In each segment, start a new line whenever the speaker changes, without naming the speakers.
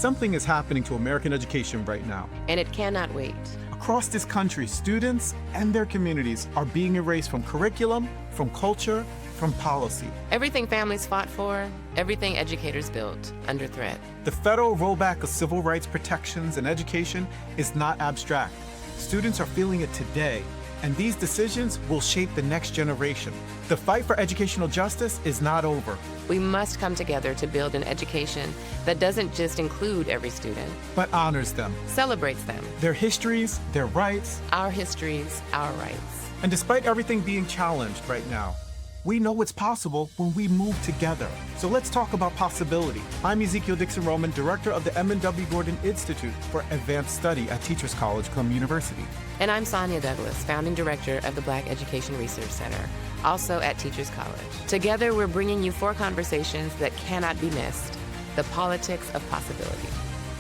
Something is happening to American education right now.
And it cannot wait.
Across this country, students and their communities are being erased from curriculum, from culture, from policy.
Everything families fought for, everything educators built, under threat.
The federal rollback of civil rights protections in education is not abstract. Students are feeling it today, and these decisions will shape the next generation. The fight for educational justice is not over.
We must come together to build an education that doesn't just include every student,
but honors them,
celebrates them,
their histories, their rights,
our histories, our rights.
And despite everything being challenged right now, we know it's possible when we move together. So let's talk about possibility. I'm Ezekiel Dixon-Roman, director of the M. W. Gordon Institute for Advanced Study at Teachers College, Columbia University.
And I'm Sonia Douglas, founding director of the Black Education Research Center, also at Teachers College. Together, we're bringing you 4 conversations that cannot be missed: the politics of possibility.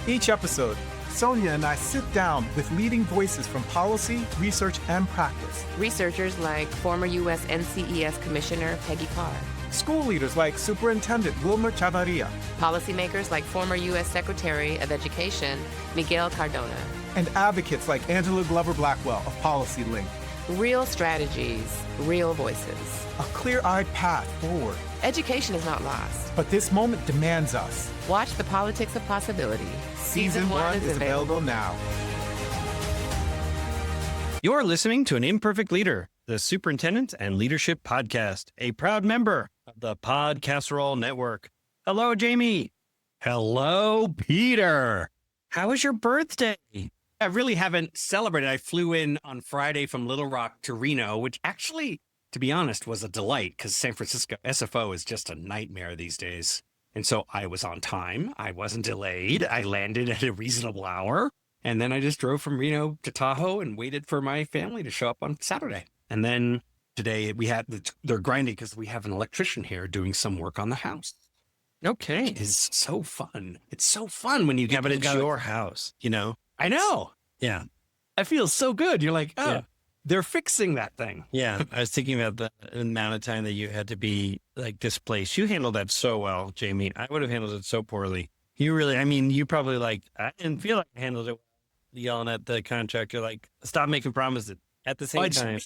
Each episode, Sonia and I sit down with leading voices from policy, research, and practice.
Researchers like former U.S. NCES Commissioner Peggy Carr.
School leaders like Superintendent Wilmer Chavarria.
Policymakers like former U.S. Secretary of Education Miguel Cardona.
And advocates like Angela Glover Blackwell of Policy Link.
Real strategies, real voices.
A clear-eyed path forward.
Education is not lost.
But this moment demands us.
Watch The Politics of Possibility.
Season 1 is available now.
You're listening to An Imperfect Leader, the Superintendent and Leadership Podcast, a proud member of the Podcasserole Network. Hello, Jamie. Hello, Peter. How was your birthday?
I really haven't celebrated. I flew in on Friday from Little Rock to Reno, which actually, to be honest, was a delight because San Francisco SFO is just a nightmare these days. And so I was on time. I wasn't delayed. I landed at a reasonable hour. And then I just drove from Reno to Tahoe and waited for my family to show up on Saturday. And then today they're grinding because we have an electrician here doing some work on the house.
Okay.
It is so fun. It's so fun when you get
but it's your house, you know?
I know.
Yeah.
I feel so good. You're like, oh,
Yeah.
They're fixing that thing.
Yeah. I was thinking about the amount of time that you had to be like displaced. You handled that so well, Jamie. I would have handled it so poorly. You really, I mean, you probably I didn't feel like I handled it well, yelling at the contractor, like, stop making promises. At the same time.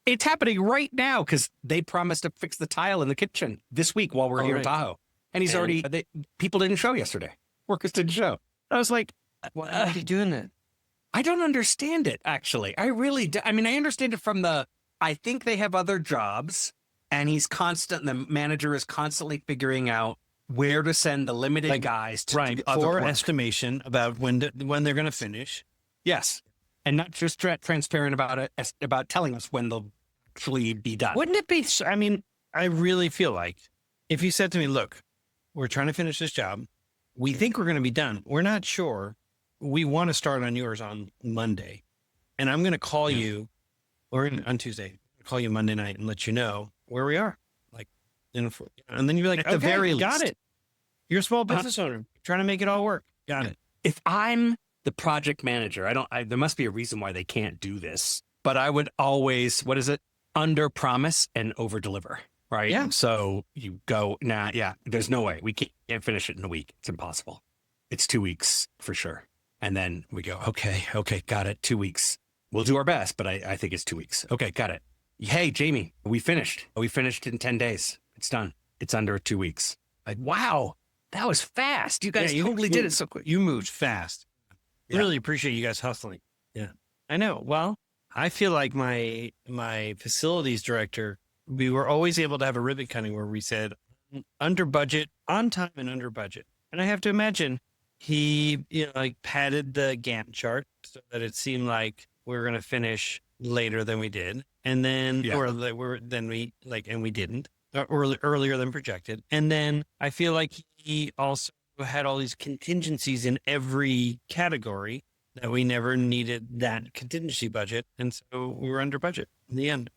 It's happening right now because they promised to fix the tile in the kitchen this week while we're here in Tahoe. And he's already, people didn't show yesterday. Workers didn't show. I was like,
why are you doing that?
I don't understand it, actually. I really do. I mean, I understand it from I think they have other jobs and the manager is constantly figuring out where to send the limited guys to do other work.
Estimation about when they're going to finish.
Yes. And not just transparent about it, about telling us when they'll actually be done.
Wouldn't it be, I mean, I really feel like if you said to me, look, we're trying to finish this job. We think we're going to be done. We're not sure. We want to start on yours on Monday. And I'm going to call you, or on Tuesday, call you Monday night and let you know where we are. Like, and then you'd be like, at the very least. Got it. You're a small business owner, trying to make it all work. Got it.
If I'm the project manager, there must be a reason why they can't do this, but I would always, under promise and over deliver. Right.
Yeah.
So you go, there's no way we can't finish it in a week. It's impossible. It's 2 weeks for sure. And then we go, okay, got it. 2 weeks. We'll do our best, but I think it's 2 weeks. Okay, got it. Hey, Jamie, we finished. We finished in 10 days. It's done. It's under 2 weeks. Like, wow, that was fast. You guys totally did it so quick.
You moved fast.
Yeah.
Really appreciate you guys hustling. Yeah, I know. Well, I feel like my facilities director, we were always able to have a ribbon cutting where we said under budget, on time and under budget. And I have to imagine he, padded the Gantt chart so that it seemed like we were going to finish later than we did. And then, and we didn't, or earlier than projected. And then I feel like he also had all these contingencies in every category that we never needed that contingency budget. And so we were under budget in the end.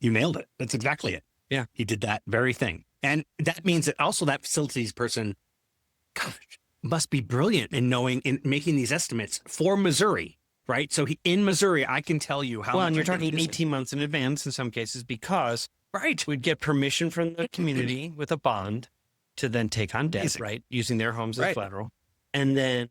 You nailed it. That's exactly it.
Yeah.
He did that very thing. And that means that also that facilities person, must be brilliant in making these estimates for Missouri, right? So in Missouri, I can tell you how.
Well, and you're talking 18 months in advance in some cases because we'd get permission from the community with a bond to then take on debt, right? Using their homes as collateral. and then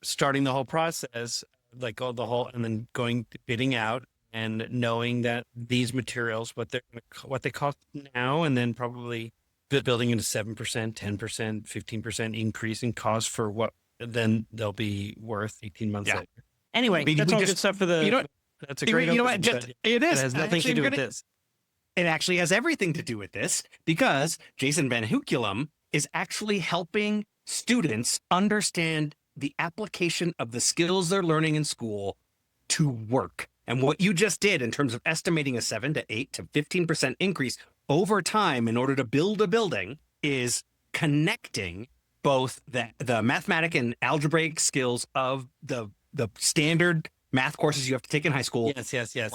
starting the whole process, like and then going bidding out and knowing that these materials, what they cost now, and then probably building into 7%, 10%, 15% increase in cost for what then they'll be worth 18 months later. Anyway, that's all good stuff for the.
You know what?
That's a great.
You know what? It is.
It has nothing to do with this.
It actually has everything to do with this because Jason Van Heukelum is actually helping students understand the application of the skills they're learning in school to work. And what you just did in terms of estimating a 7 to 8 to 15% increase over time in order to build a building is connecting both the mathematic and algebraic skills of the standard math courses you have to take in high school.
Yes.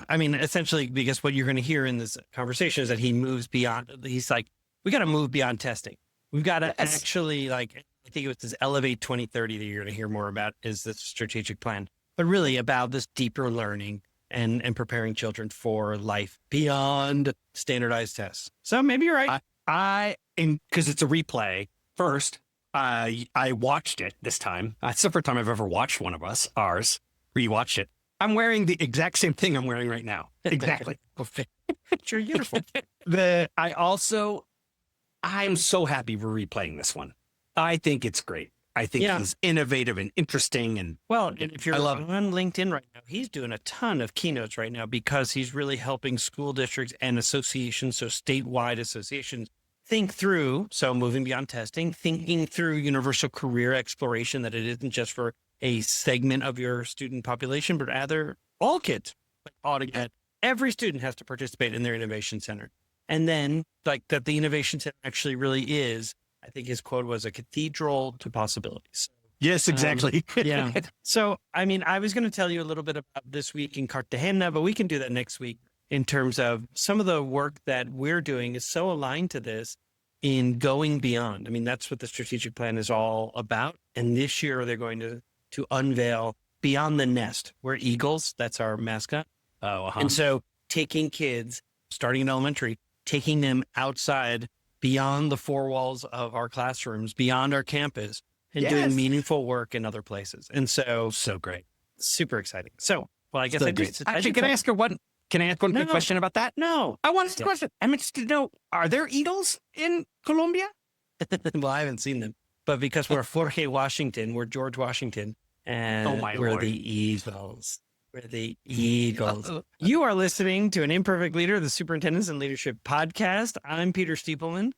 I mean, essentially, because what you're going to hear in this conversation is that he moves beyond. He's like, we got to move beyond testing. We've got to actually, like, I think it was this Elevate 2030 that you're going to hear more about is the strategic plan, but really about this deeper learning and preparing children for life beyond standardized tests. So maybe you're right.
Because it's a replay. First, I watched it this time. It's the first time I've ever watched one of ours, rewatched it. I'm wearing the exact same thing I'm wearing right now. Exactly.
It's your uniform.
I'm so happy we're replaying this one. I think it's great. I think it's innovative and interesting. And
if you're on LinkedIn right now, he's doing a ton of keynotes right now because he's really helping school districts and associations, so statewide associations, think through, so moving beyond testing, thinking through universal career exploration, that it isn't just for a segment of your student population, but rather all kids ought to get. Every student has to participate in their innovation center. And then like that the innovation center actually really is, I think his quote was, a cathedral to possibilities.
Yes, exactly.
Yeah. So, I mean, I was going to tell you a little bit about this week in Cartagena, but we can do that next week in terms of some of the work that we're doing is so aligned to this in going beyond. I mean, that's what the strategic plan is all about. And this year they're going to unveil Beyond the Nest. We're eagles. That's our mascot. And so taking kids, starting in elementary, taking them outside beyond the four walls of our classrooms, beyond our campus, and doing meaningful work in other places. And so great. Super exciting. So, well, I guess
can I ask one quick question about that?
No.
I want to ask a question. I'm interested to know, are there eagles in Colombia?
Well, I haven't seen them, but because we're we're George Washington, and we're the Eagles. We're the Eagles. You are listening to An Imperfect Leader, the Superintendents and Leadership Podcast. I'm Peter Stiepelman.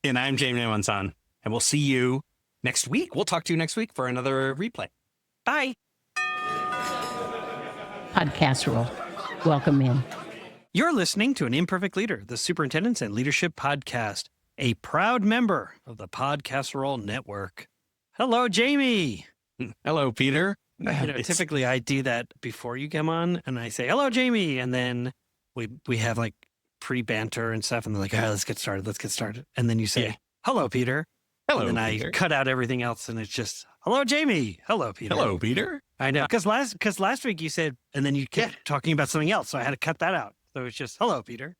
And I'm James Manson. And we'll see you next week. We'll talk to you next week for another replay. Bye.
Podcast roll. Welcome in.
You're listening to An Imperfect Leader, the Superintendents and Leadership Podcast, a proud member of the Podcast Roll Network. Hello, Jamie.
Hello, Peter.
Typically I do that before you come on and I say, hello, Jamie. And then we have like pre-banter and stuff. And they're like, all right, let's get started. And then you say, hello, Peter.
Hello,
and then
Peter.
I cut out everything else and it's just, hello, Jamie. Hello, Peter.
Hello, Peter.
I know. Because last week you said, and then you kept talking about something else. So I had to cut that out. So it's just, hello, Peter.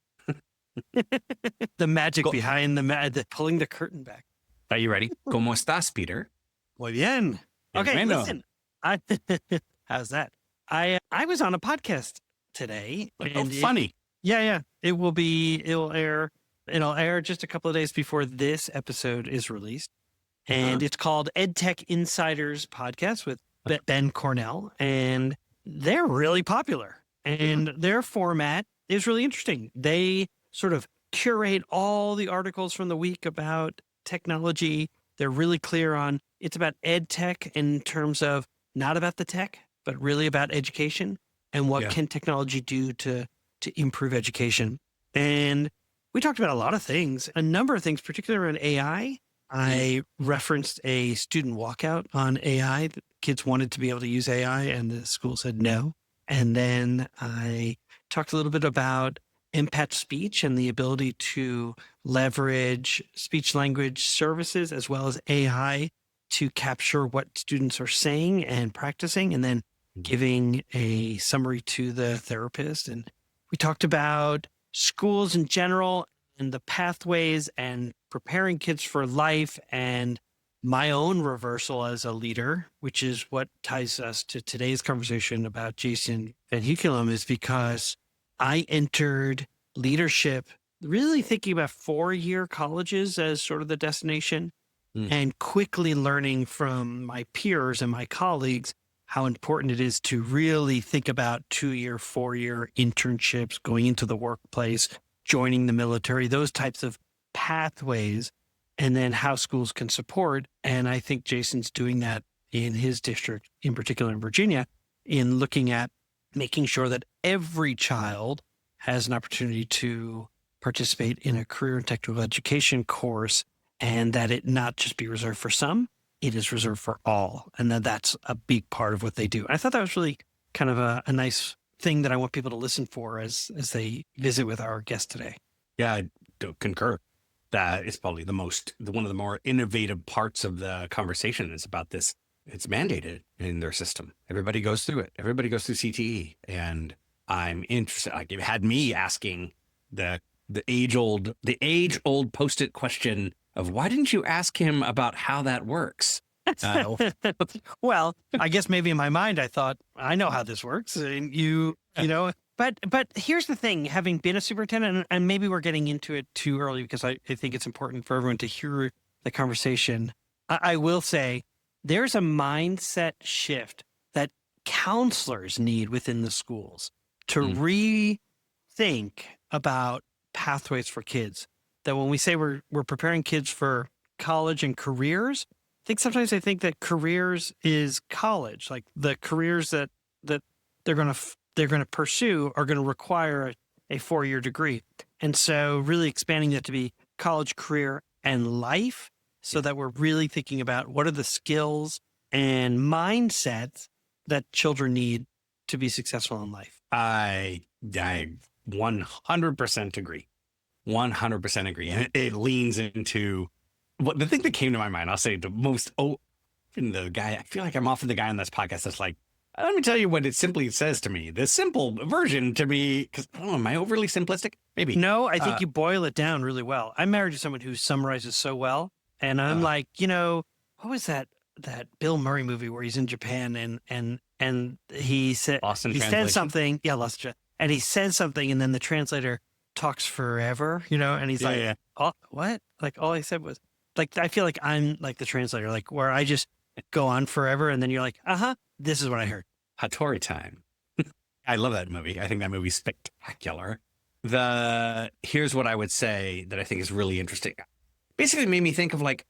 The magic behind the pulling the curtain back.
Are you ready? ¿Cómo estás, Peter?
Muy bien. Okay, listen. How's that? I was on a podcast today. And
funny.
It'll air just a couple of days before this episode is released. And it's called EdTech Insiders Podcast with Ben Cornell. And they're really popular. And their format is really interesting. They sort of curate all the articles from the week about technology. They're really clear on it's about ed tech in terms of not about the tech, but really about education and what can technology do to improve education. And we talked about a lot of things, a number of things, particularly around AI. I referenced a student walkout on AI. Kids wanted to be able to use AI and the school said no. And then I talked a little bit about empath speech and the ability to leverage speech language services as well as AI to capture what students are saying and practicing, and then giving a summary to the therapist. And we talked about schools in general and the pathways and preparing kids for life and my own reversal as a leader, which is what ties us to today's conversation about Jason Van Heukelum, is because I entered leadership really thinking about 4-year colleges as sort of the destination and quickly learning from my peers and my colleagues how important it is to really think about 2-year, 4-year internships, going into the workplace, joining the military, those types of pathways, and then how schools can support. And I think Jason's doing that in his district, in particular in Virginia, in looking at making sure that every child has an opportunity to participate in a career and technical education course, and that it not just be reserved for some, it is reserved for all. And that's a big part of what they do. And I thought that was really kind of a nice thing that I want people to listen for as they visit with our guest today.
Yeah, I do concur. That is probably one of the more innovative parts of the conversation is about this. It's mandated in their system. Everybody goes through it. Everybody goes through CTE. And I'm interested. Like, it had me asking the age old Post-it question of why didn't you ask him about how that works?
Well, I guess maybe in my mind, I thought, I know how this works. And you know, but here's the thing, having been a superintendent, and maybe we're getting into it too early because I think it's important for everyone to hear the conversation. I will say there's a mindset shift that counselors need within the schools to rethink about pathways for kids. That when we say we're preparing kids for college and careers, I think sometimes they think that careers is college, like the careers that they're going to pursue are going to require a 4-year degree. And so really expanding that to be college, career, and life, so that we're really thinking about what are the skills and mindsets that children need to be successful in life.
I 100% agree. 100% agree. And it leans into the thing that came to my mind. I'll say the most, the guy, I feel like I'm often the guy on this podcast that's like, let me tell you what it simply says to me. The simple version to me, because I don't know, am I overly simplistic? Maybe.
No, I think you boil it down really well. I'm married to someone who summarizes so well. And I'm like, what was that Bill Murray movie where he's in Japan and he said, he says something. Yeah, Lost in and he says something, and then the translator talks forever, and he's oh, what? Like all I said was, like, I feel like I'm like the translator, like where I just go on forever, and then you're like, this is what I heard.
Hattori time. I love that movie. I think that movie's spectacular. Here's what I would say that I think is really interesting. Basically made me think of, like,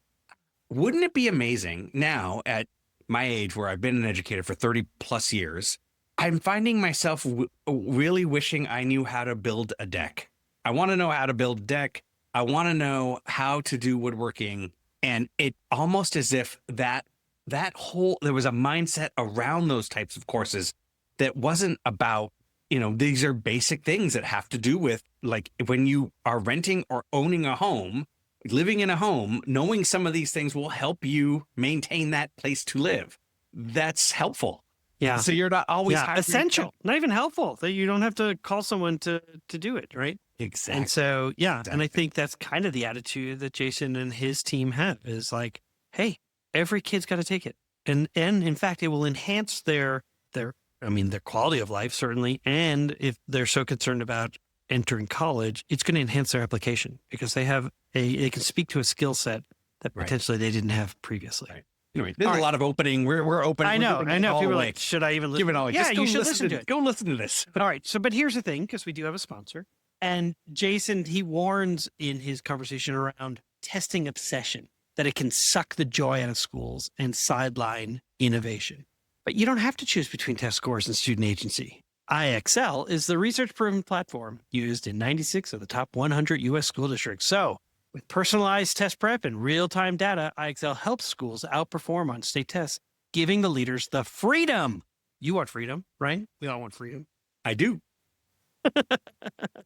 wouldn't it be amazing now at my age where I've been an educator for 30 plus years, I'm finding myself really wishing I knew how to build a deck. I want to know how to build a deck. I want to know how to do woodworking. And it almost as if there was a mindset around those types of courses that wasn't about, these are basic things that have to do with, like, when you are renting or owning a home, living in a home, knowing some of these things will help you maintain that place to live. That's helpful.
Yeah.
So you're not always
essential, not even helpful, that you don't have to call someone to do it. Right.
Exactly.
And so, and I think that's kind of the attitude that Jason and his team have, is like, hey, every kid's got to take it. And in fact, it will enhance their quality of life, certainly. And if they're so concerned about entering college, it's going to enhance their application because they can speak to a skill set that potentially they didn't have previously.
Right. Anyway, there's a lot of opening. We're open.
I know. People are like, should I even listen?
Give it all.
Yeah, you should listen to it.
Go listen to this.
All right. So, but here's the thing, because we do have a sponsor. And Jason, he warns in his conversation around testing obsession that it can suck the joy out of schools and sideline innovation. But you don't have to choose between test scores and student agency. IXL is the research-proven platform used in 96 of the top 100 U.S. school districts. So, with personalized test prep and real-time data, IXL helps schools outperform on state tests, giving the leaders the freedom. You want freedom, right? We all want freedom.
I do.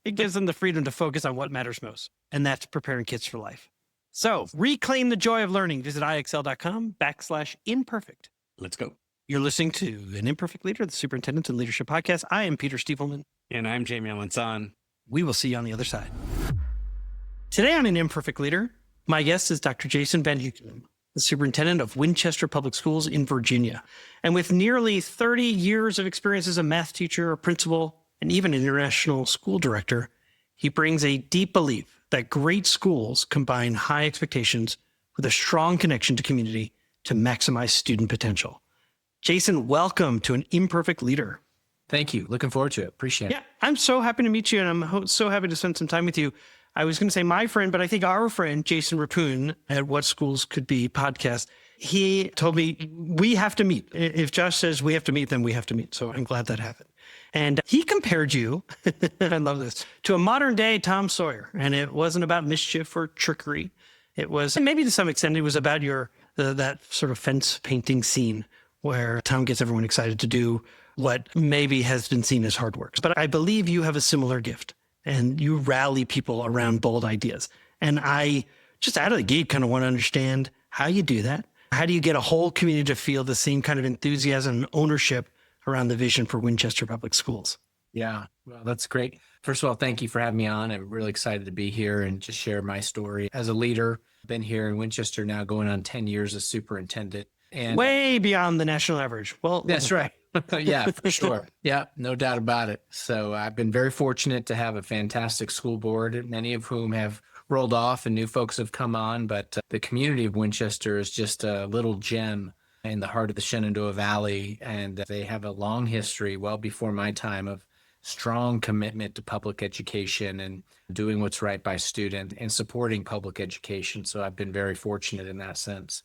It gives them the freedom to focus on what matters most, and that's preparing kids for life. So, reclaim the joy of learning. Visit IXL.com/imperfect.
Let's go.
You're listening to An Imperfect Leader, the Superintendent and Leadership Podcast. I am Peter Stiefelman.
And I'm Jamie Alanson.
We will see you on the other side. Today on An Imperfect Leader, my guest is Dr. Jason Van Heukelum, the superintendent of Winchester Public Schools in Virginia. And with nearly 30 years of experience as a math teacher, a principal, and even an international school director, he brings a deep belief that great schools combine high expectations with a strong connection to community to maximize student potential. Jason, welcome to An Imperfect Leader.
Thank you. Looking forward to it. Appreciate it.
Yeah, I'm so happy to meet you, and I'm so happy to spend some time with you. I was going to say my friend, but I think our friend, Jason Rapun at What Schools Could Be podcast, he told me we have to meet. If Josh says we have to meet, then we have to meet. So I'm glad that happened. And he compared you, I love this, to a modern day Tom Sawyer. And it wasn't about mischief or trickery. It was, and maybe to some extent, it was about that sort of fence painting scene where Tom gets everyone excited to do what maybe has been seen as hard work. But I believe you have a similar gift and you rally people around bold ideas. And I just out of the gate kind of want to understand how you do that. How do you get a whole community to feel the same kind of enthusiasm and ownership around the vision for Winchester Public Schools?
Yeah, well, that's great. First of all, thank you for having me on. I'm really excited to be here and just share my story as a leader. I've been here in Winchester now going on 10 years as superintendent. And
way beyond the national average. Well,
that's right. Yeah, for sure. Yeah, no doubt about it. So I've been very fortunate to have a fantastic school board, many of whom have rolled off and new folks have come on. But the community of Winchester is just a little gem in the heart of the Shenandoah Valley. And they have a long history, well before my time, of strong commitment to public education and doing what's right by student and supporting public education. So I've been very fortunate in that sense.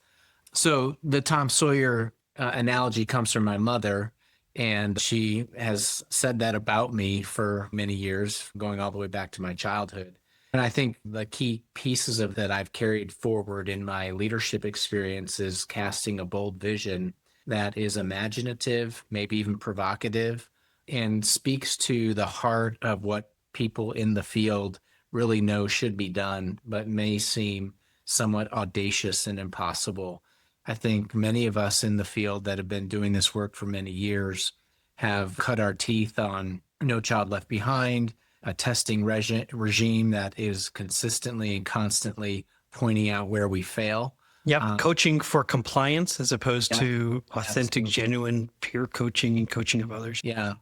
So the Tom Sawyer analogy comes from my mother, and she has said that about me for many years, going all the way back to my childhood. And I think the key pieces of that I've carried forward in my leadership experience is casting a bold vision that is imaginative, maybe even provocative, and speaks to the heart of what people in the field really know should be done, but may seem somewhat audacious and impossible. I think many of us in the field that have been doing this work for many years have cut our teeth on No Child Left Behind, a testing regime that is consistently and constantly pointing out where we fail.
Yep. Coaching for compliance as opposed to authentic,
absolutely.
Genuine peer coaching and coaching of others.
Yeah.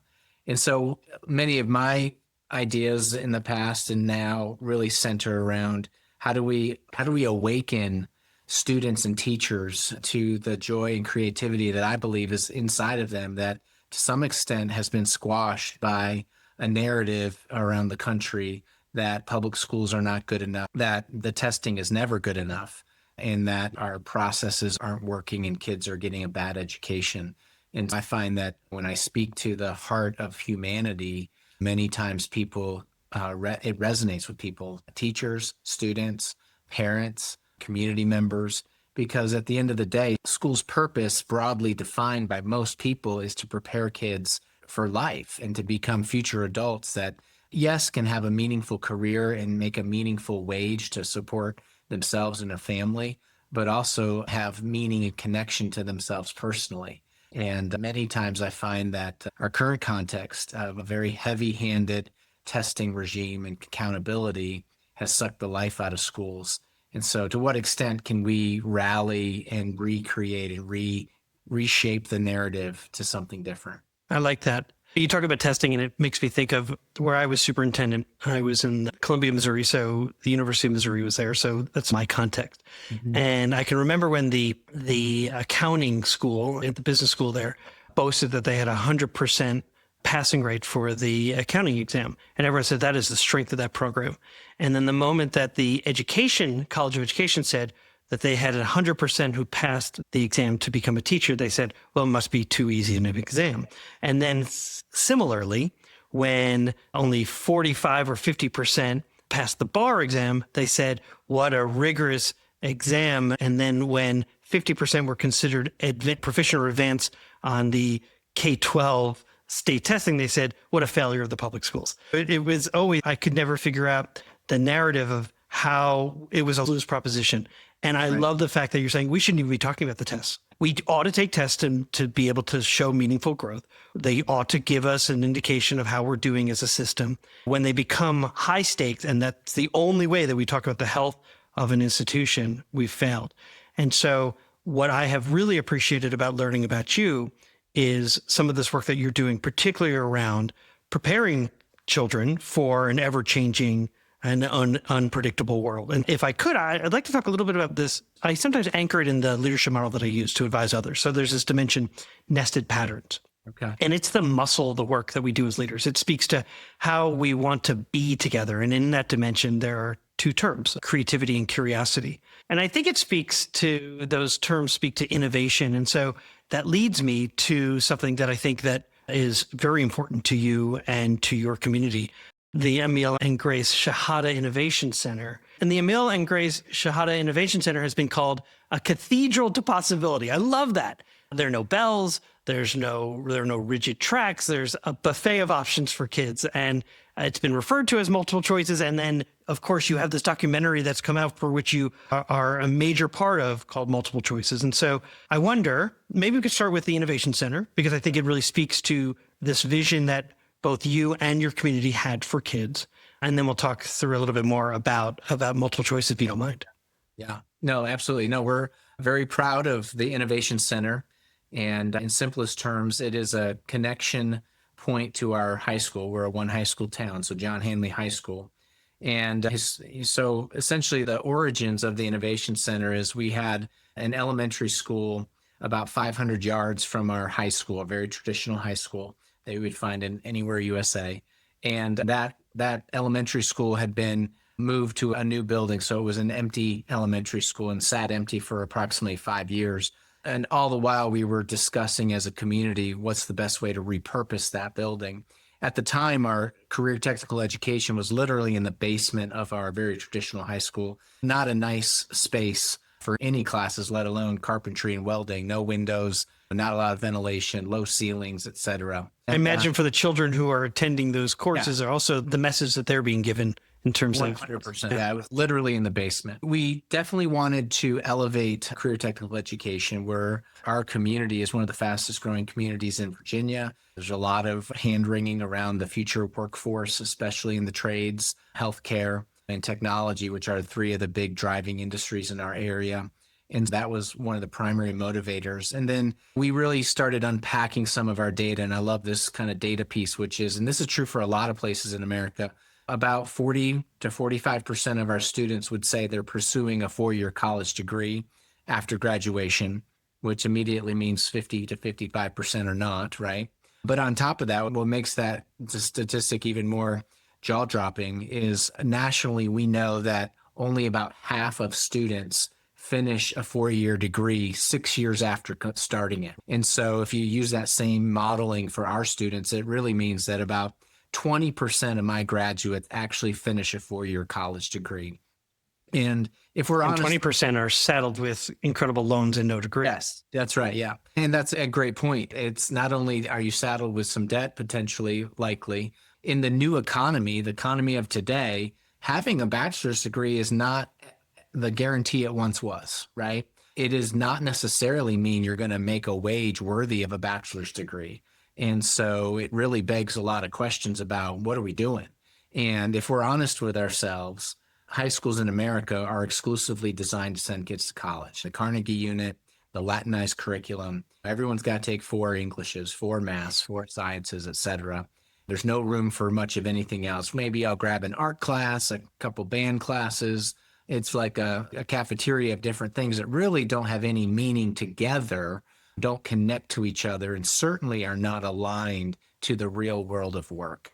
And so many of my ideas in the past and now really center around how do we awaken students and teachers to the joy and creativity that I believe is inside of them that to some extent has been squashed by a narrative around the country that public schools are not good enough, that the testing is never good enough, and that our processes aren't working and kids are getting a bad education. And I find that when I speak to the heart of humanity, many times people, it resonates with people, teachers, students, parents, community members, because at the end of the day, school's purpose, broadly defined by most people, is to prepare kids for life and to become future adults that, yes, can have a meaningful career and make a meaningful wage to support themselves and a family, but also have meaning and connection to themselves personally. And many times I find that our current context of a very heavy-handed testing regime and accountability has sucked the life out of schools. And so to what extent can we rally and recreate and reshape the narrative to something different?
I like that. You talk about testing, and it makes me think of where I was superintendent. I was in Columbia, Missouri, so the University of Missouri was there. So that's my context. Mm-hmm. And I can remember when the accounting school, at the business school there, boasted that they had 100% passing rate for the accounting exam. And everyone said that is the strength of that program. And then the moment that the College of Education said that they had 100% who passed the exam to become a teacher, they said, well, it must be too easy an exam. And then similarly, when only 45 or 50% passed the bar exam, they said, what a rigorous exam. And then when 50% were considered proficient or advanced on the K-12 state testing, they said, what a failure of the public schools. It was always, I could never figure out the narrative of how it was a lose proposition. And I love the fact that you're saying we shouldn't even be talking about the tests. We ought to take tests to be able to show meaningful growth. They ought to give us an indication of how we're doing as a system. When they become high stakes, and that's the only way that we talk about the health of an institution, we've failed. And so what I have really appreciated about learning about you is some of this work that you're doing, particularly around preparing children for an ever-changing and unpredictable world. And if I could, I'd like to talk a little bit about this. I sometimes anchor it in the leadership model that I use to advise others. So there's this dimension, nested patterns.
Okay.
And it's the muscle of the work that we do as leaders. It speaks to how we want to be together. And in that dimension, there are two terms, creativity and curiosity. And I think it speaks to, those terms speak to innovation. And so that leads me to something that I think that is very important to you and to your community, the Emil and Grace Shahadah Innovation Center. And the Emil and Grace Shahadah Innovation Center has been called a cathedral to possibility. I love that. There are no bells. There are no rigid tracks. There's a buffet of options for kids. And it's been referred to as multiple choices. And then, of course, you have this documentary that's come out for which you are a major part of called Multiple Choices. And so I wonder, maybe we could start with the Innovation Center, because I think it really speaks to this vision that both you and your community had for kids. And then we'll talk through a little bit more about multiple choice, if you don't mind.
Yeah, no, absolutely. No, we're very proud of the Innovation Center. And in simplest terms, it is a connection point to our high school. We're a one high school town, so John Hanley High School. And so essentially the origins of the Innovation Center is we had an elementary school about 500 yards from our high school, a very traditional high school that you would find in anywhere USA. And that elementary school had been moved to a new building. So it was an empty elementary school and sat empty for approximately 5 years. And all the while we were discussing as a community, what's the best way to repurpose that building? At the time, our career technical education was literally in the basement of our very traditional high school. Not a nice space for any classes, let alone carpentry and welding. No windows, not a lot of ventilation, low ceilings, et cetera.
I imagine for the children who are attending those courses are also the message that they're being given in terms
100%.
of.
Yeah, it was literally in the basement. We definitely wanted to elevate career technical education, where our community is one of the fastest growing communities in Virginia. There's a lot of hand-wringing around the future workforce, especially in the trades, healthcare, and technology, which are three of the big driving industries in our area. And that was one of the primary motivators. And then we really started unpacking some of our data. And I love this kind of data piece, which is, and this is true for a lot of places in America, about 40 to 45% of our students would say they're pursuing a 4-year college degree after graduation, which immediately means 50 to 55% are not, right? But on top of that, what makes that statistic even more jaw-dropping is nationally, we know that only about half of students finish a 4-year degree 6 years after starting it. And so if you use that same modeling for our students, it really means that about 20% of my graduates actually finish a 4-year college degree. And if we're honest,
20% are saddled with incredible loans and no degree.
Yes, that's right. Yeah. And that's a great point. It's not only are you saddled with some debt, potentially, likely, in the new economy, the economy of today, having a bachelor's degree is not the guarantee it once was, right? It does not necessarily mean you're going to make a wage worthy of a bachelor's degree. And so it really begs a lot of questions about what are we doing? And if we're honest with ourselves, high schools in America are exclusively designed to send kids to college. The Carnegie Unit, the Latinized curriculum, everyone's got to take 4 Englishes, 4 maths, 4 sciences, et cetera. There's no room for much of anything else. Maybe I'll grab an art class, a couple band classes. It's like a cafeteria of different things that really don't have any meaning together, don't connect to each other, and certainly are not aligned to the real world of work.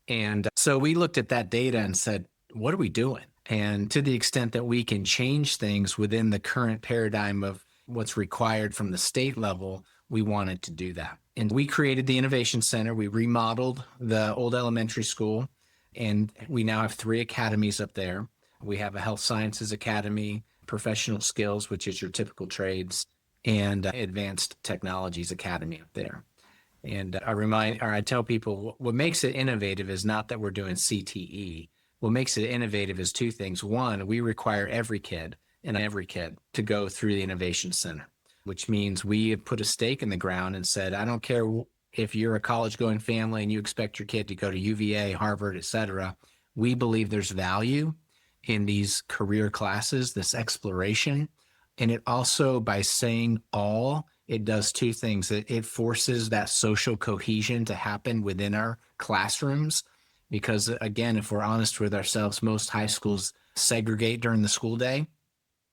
And so we looked at that data and said, what are we doing? And to the extent that we can change things within the current paradigm of what's required from the state level, we wanted to do that. And we created the Innovation Center. We remodeled the old elementary school, and we now have 3 academies up there. We have a Health Sciences Academy, Professional Skills, which is your typical trades, and Advanced Technologies Academy up there. And I tell people what makes it innovative is not that we're doing CTE. What makes it innovative is 2 things. One, we require every kid to go through the Innovation Center, which means we have put a stake in the ground and said, I don't care if you're a college-going family and you expect your kid to go to UVA, Harvard, et cetera. We believe there's value in these career classes, this exploration And it also, by saying all, it does two things. It forces that social cohesion to happen within our classrooms. Because again, if we're honest with ourselves, most high schools segregate during the school day.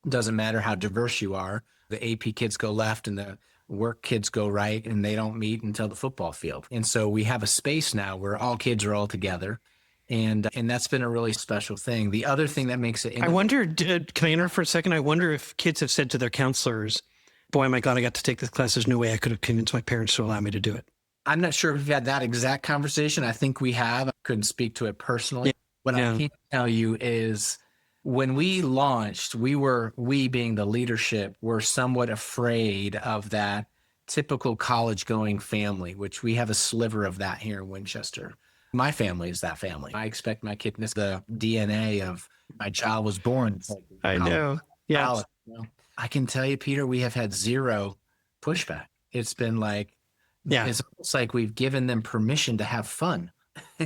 It doesn't matter how diverse you are. The AP kids go left and the work kids go right, and they don't meet until the football field. And so we have a space now where all kids are all together. And that's been a really special thing. The other thing that makes it...
I wonder, can I interrupt for a second? I wonder if kids have said to their counselors, boy, my God, I got to take this class. There's no way I could have convinced my parents to allow me to do it.
I'm not sure if we've had that exact conversation. I think we have. I couldn't speak to it personally. What I can tell you is when we launched, we being the leadership, were somewhat afraid of that typical college-going family, which we have a sliver of that here in Winchester. My family is that family. I expect my kid, the DNA of my child was born.
I know. Yeah.
I can tell you, Peter, we have had zero pushback. It's been like, it's almost like we've given them permission to have fun.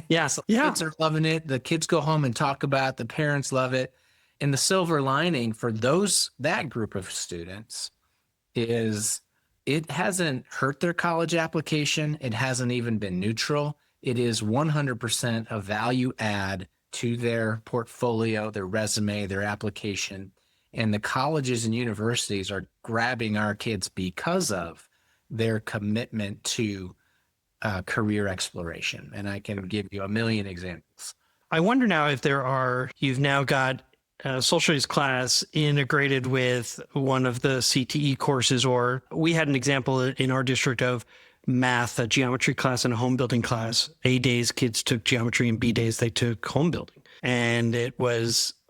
Yes.
Kids are loving it. The kids go home and talk about it. The parents love it. And the silver lining for that group of students is it hasn't hurt their college application. It hasn't even been neutral. It is 100% a value add to their portfolio, their resume, their application. And the colleges and universities are grabbing our kids because of their commitment to career exploration. And I can give you a million examples.
I wonder now if you've now got a social studies class integrated with one of the CTE courses, or we had an example in our district of math, a geometry class and a home building class. A days kids took geometry and B days they took home building. And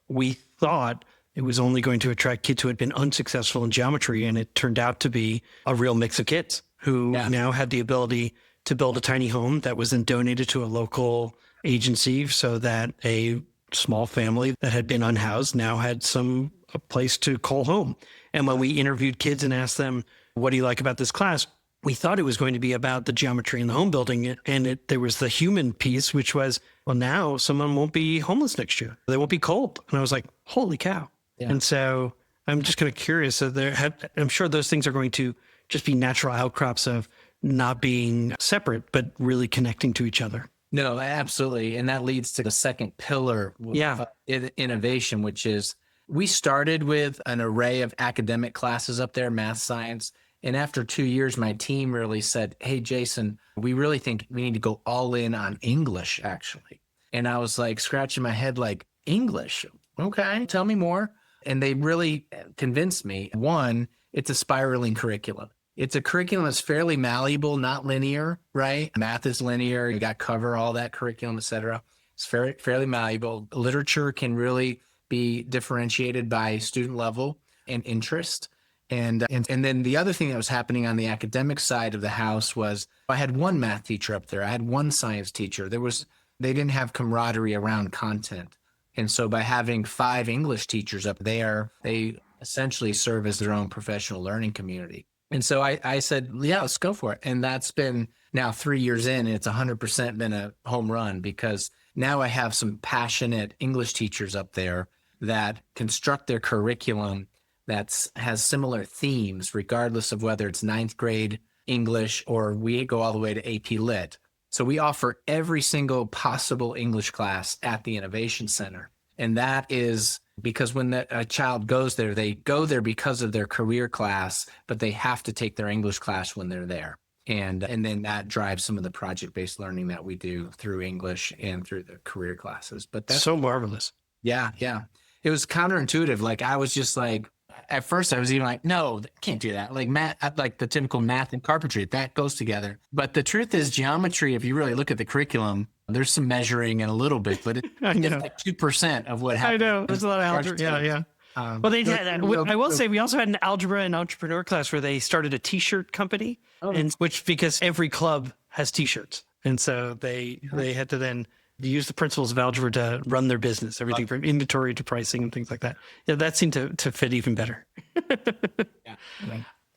we thought it was only going to attract kids who had been unsuccessful in geometry. And it turned out to be a real mix of kids who now had the ability to build a tiny home that was then donated to a local agency so that a small family that had been unhoused now had a place to call home. And when we interviewed kids and asked them, what do you like about this class? We thought it was going to be about the geometry and the home building. And there was the human piece, which was, well, now someone won't be homeless next year. They won't be cold. And I was like, holy cow. Yeah. And so I'm just kind of curious. I'm sure those things are going to just be natural outcrops of not being separate, but really connecting to each other.
No, absolutely. And that leads to the second pillar of innovation, which is we started with an array of academic classes up there, math, science. And after 2 years, my team really said, hey, Jason, we really think we need to go all in on English, actually. And I was like scratching my head like, English? Okay, tell me more. And they really convinced me. One, it's a spiraling curriculum. It's a curriculum that's fairly malleable, not linear, right? Math is linear. You got to cover all that curriculum, et cetera. It's fairly malleable. Literature can really be differentiated by student level and interest. And then the other thing that was happening on the academic side of the house was I had one math teacher up there. I had one science teacher. They didn't have camaraderie around content. And so by having 5 English teachers up there, they essentially serve as their own professional learning community. And so I said, yeah, let's go for it. And that's been now 3 years in, and it's 100% been a home run because now I have some passionate English teachers up there that construct their curriculum that has similar themes, regardless of whether it's 9th grade English or we go all the way to AP Lit. So we offer every single possible English class at the Innovation Center. And that is because when a child goes there, they go there because of their career class, but they have to take their English class when they're there. And then that drives some of the project-based learning that we do through English and through the career classes. But that's
so marvelous.
Yeah. It was counterintuitive. Like I was just like, at first I was even like, no, can't do that. Like math, like the typical math and carpentry, that goes together. But the truth is geometry, if you really look at the curriculum, there's some measuring and a little bit, but it's like 2% of what happens.
I know. There's a lot of algebra. Yeah. Well, they had. I will say we also had an algebra and entrepreneur class where they started a T-shirt company, because every club has T-shirts, and so they had to then use the principles of algebra to run their business, everything from inventory to pricing and things like that. Yeah, that seemed to fit even better.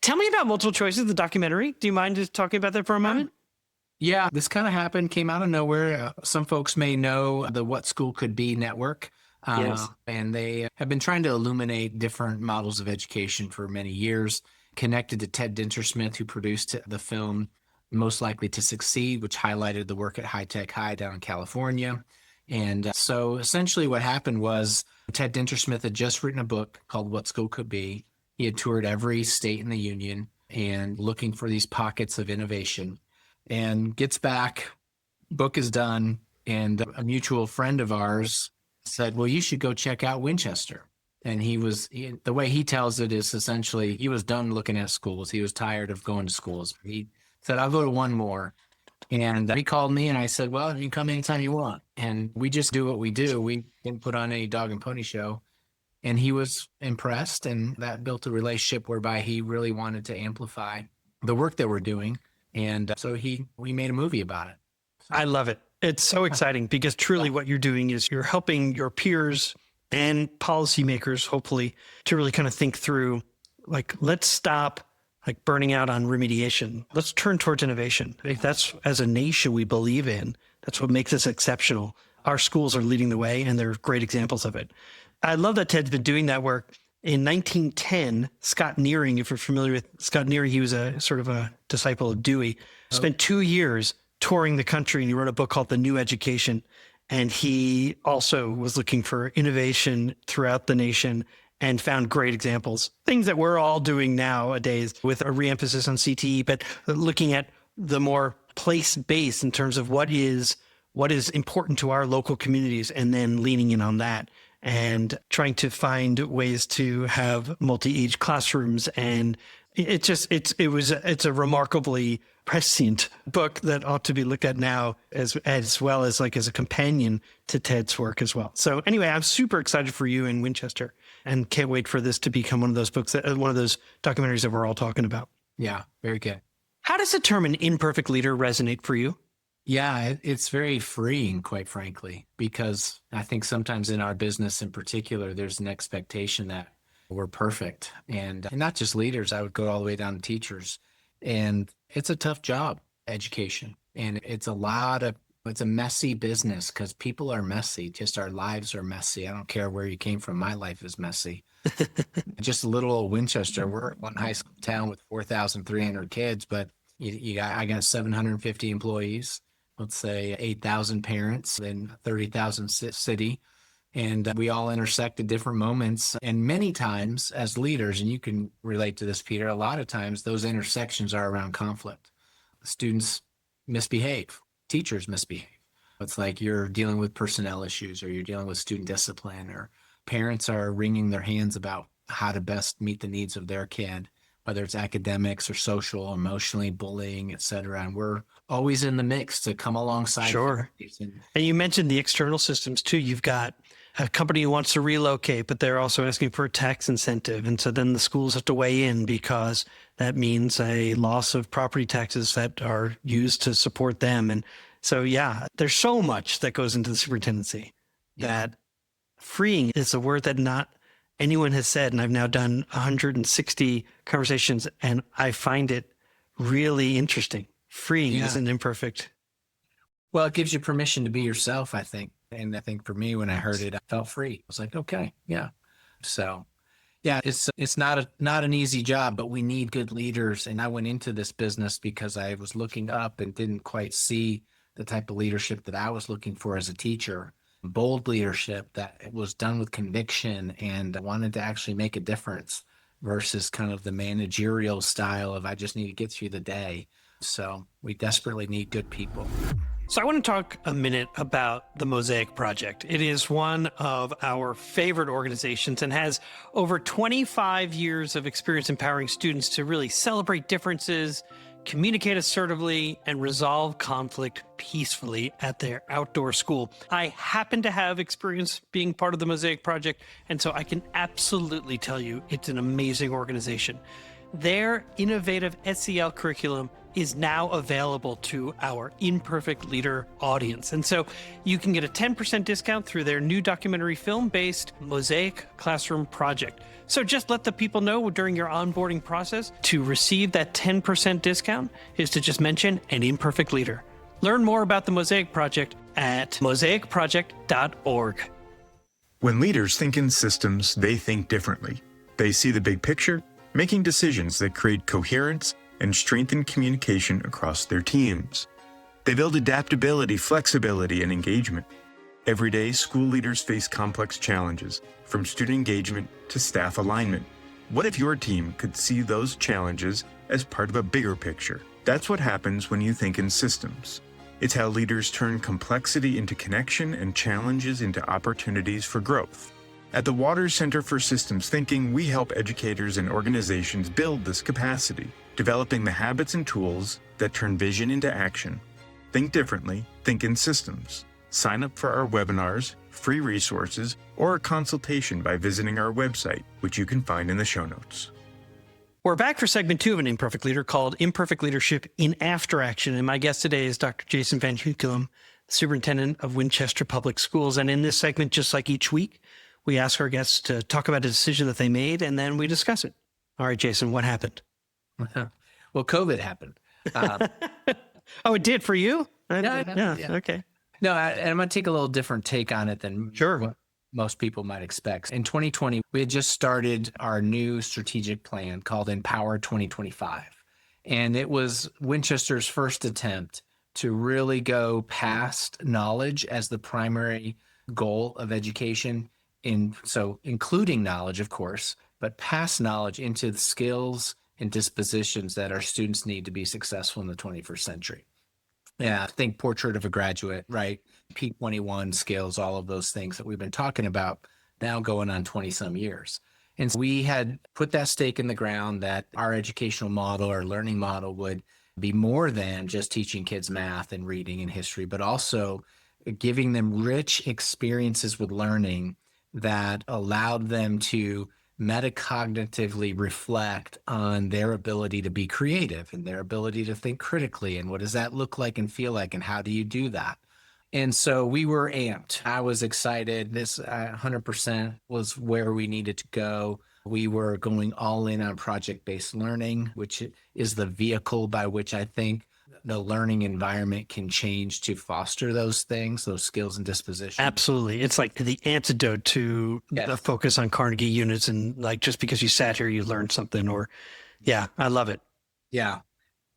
Tell me about multiple choices, the documentary. Do you mind just talking about that for a moment?
Yeah, this kind of came out of nowhere. Some folks may know the What School Could Be network.
Yes.
And they have been trying to illuminate different models of education for many years, connected to Ted Dintersmith, who produced the film Most Likely to Succeed, which highlighted the work at High Tech High down in California. And so essentially what happened was Ted Dintersmith had just written a book called What School Could Be. He had toured every state in the union and looking for these pockets of innovation, and gets back, book is done, and a mutual friend of ours said, well, you should go check out Winchester. And the way he tells it is essentially he was done looking at schools. He was tired of going to schools. He said, I'll go to one more. And he called me and I said, well, you can come anytime you want. And we just do what we do. We didn't put on any dog and pony show. And he was impressed. And that built a relationship whereby he really wanted to amplify the work that we're doing. And so we made a movie about it.
I love it. It's so exciting because truly what you're doing is you're helping your peers and policymakers, hopefully, to really kind of think through, like, let's stop like burning out on remediation. Let's turn towards innovation. If that's, as a nation, we believe in. That's what makes us exceptional. Our schools are leading the way, and they're great examples of it. I love that Ted's been doing that work. In 1910, Scott Nearing, if you're familiar with Scott Nearing, he was a sort of a disciple of Dewey, spent 2 years touring the country, and he wrote a book called The New Education. And he also was looking for innovation throughout the nation and found great examples, things that we're all doing nowadays with a reemphasis on CTE, but looking at the more place-based in terms of what is important to our local communities, and then leaning in on that and trying to find ways to have multi-age classrooms. And it's a remarkably prescient book that ought to be looked at now as well as like as a companion to Ted's work as well. So anyway, I'm super excited for you in Winchester and can't wait for this to become one of those books, one of those documentaries that we're all talking about.
Yeah, very good.
How does the term an imperfect leader resonate for you?
Yeah, it's very freeing, quite frankly, because I think sometimes in our business in particular, there's an expectation that we're perfect. And not just leaders, I would go all the way down to teachers. And it's a tough job, education. And it's a messy business because people are messy. Just our lives are messy. I don't care where you came from. My life is messy. Just a little old Winchester. We're one high school town with 4,300 kids, but I got 750 employees. Let's say 8,000 parents in 30,000 city. And we all intersect at different moments. And many times as leaders, and you can relate to this, Peter, a lot of times those intersections are around conflict. Students misbehave, teachers misbehave. It's like you're dealing with personnel issues, or you're dealing with student discipline, or parents are wringing their hands about how to best meet the needs of their kid, whether it's academics or social, emotionally, bullying, et cetera. And we're always in the mix to come alongside.
Sure. And you mentioned the external systems too. You've got a company who wants to relocate, but they're also asking for a tax incentive. And so then the schools have to weigh in because that means a loss of property taxes that are used to support them. And so, yeah, there's so much that goes into the superintendency that freeing is a word that not anyone has said. And I've now done 160 conversations, and I find it really interesting. Freeing is an imperfect.
Well, it gives you permission to be yourself, I think. And I think for me, when I heard it, I felt free. I was like, okay, yeah. So, yeah, it's not an easy job, but we need good leaders. And I went into this business because I was looking up and didn't quite see the type of leadership that I was looking for as a teacher. Bold leadership that was done with conviction and wanted to actually make a difference versus kind of the managerial style of I just need to get through the day. So we desperately need good people.
So I want to talk a minute about the Mosaic Project. It is one of our favorite organizations and has over 25 years of experience empowering students to really celebrate differences, communicate assertively, and resolve conflict peacefully at their outdoor school. I happen to have experience being part of the Mosaic Project, and so I can absolutely tell you it's an amazing organization. Their innovative SEL curriculum is now available to our Imperfect Leader audience. And so you can get a 10% discount through their new documentary film-based Mosaic Classroom Project. So just let the people know during your onboarding process to receive that 10% discount is to just mention An Imperfect Leader. Learn more about the Mosaic Project at mosaicproject.org.
When leaders think in systems, they think differently. They see the big picture, making decisions that create coherence and strengthen communication across their teams. They build adaptability, flexibility, and engagement. Every day, school leaders face complex challenges, from student engagement to staff alignment. What if your team could see those challenges as part of a bigger picture? That's what happens when you think in systems. It's how leaders turn complexity into connection and challenges into opportunities for growth. At the Waters Center for Systems Thinking, we help educators and organizations build this capacity, developing the habits and tools that turn vision into action. Think differently, think in systems. Sign up for our webinars, free resources, or a consultation by visiting our website, which you can find in the show notes.
We're back for segment 2 of An Imperfect Leader called Imperfect Leadership in After Action. And my guest today is Dr. Jason Van Heukelum, Superintendent of Winchester Public Schools. And in this segment, just like each week, we ask our guests to talk about a decision that they made, and then we discuss it. All right, Jason, what happened?
Well, COVID happened.
Oh, it did for you?
Yeah.
Okay.
No, and I'm going to take a little different take on it than
Sure.
what most people might expect. In 2020, we had just started our new strategic plan called Empower 2025. And it was Winchester's first attempt to really go past knowledge as the primary goal of education. So including knowledge, of course, but past knowledge into the skills and dispositions that our students need to be successful in the 21st century. Yeah, think portrait of a graduate, right? P21 skills, all of those things that we've been talking about now going on 20 some years. And so we had put that stake in the ground that our educational model, our learning model would be more than just teaching kids math and reading and history, but also giving them rich experiences with learning that allowed them to metacognitively reflect on their ability to be creative and their ability to think critically. And what does that look like and feel like? And how do you do that? And so we were amped. I was excited. This 100% was where we needed to go. We were going all in on project-based learning, which is the vehicle by which I think the learning environment can change to foster those things, those skills and dispositions.
Absolutely. It's like the antidote to the focus on Carnegie units and like just because you sat here, you learned something yeah, I love it.
Yeah.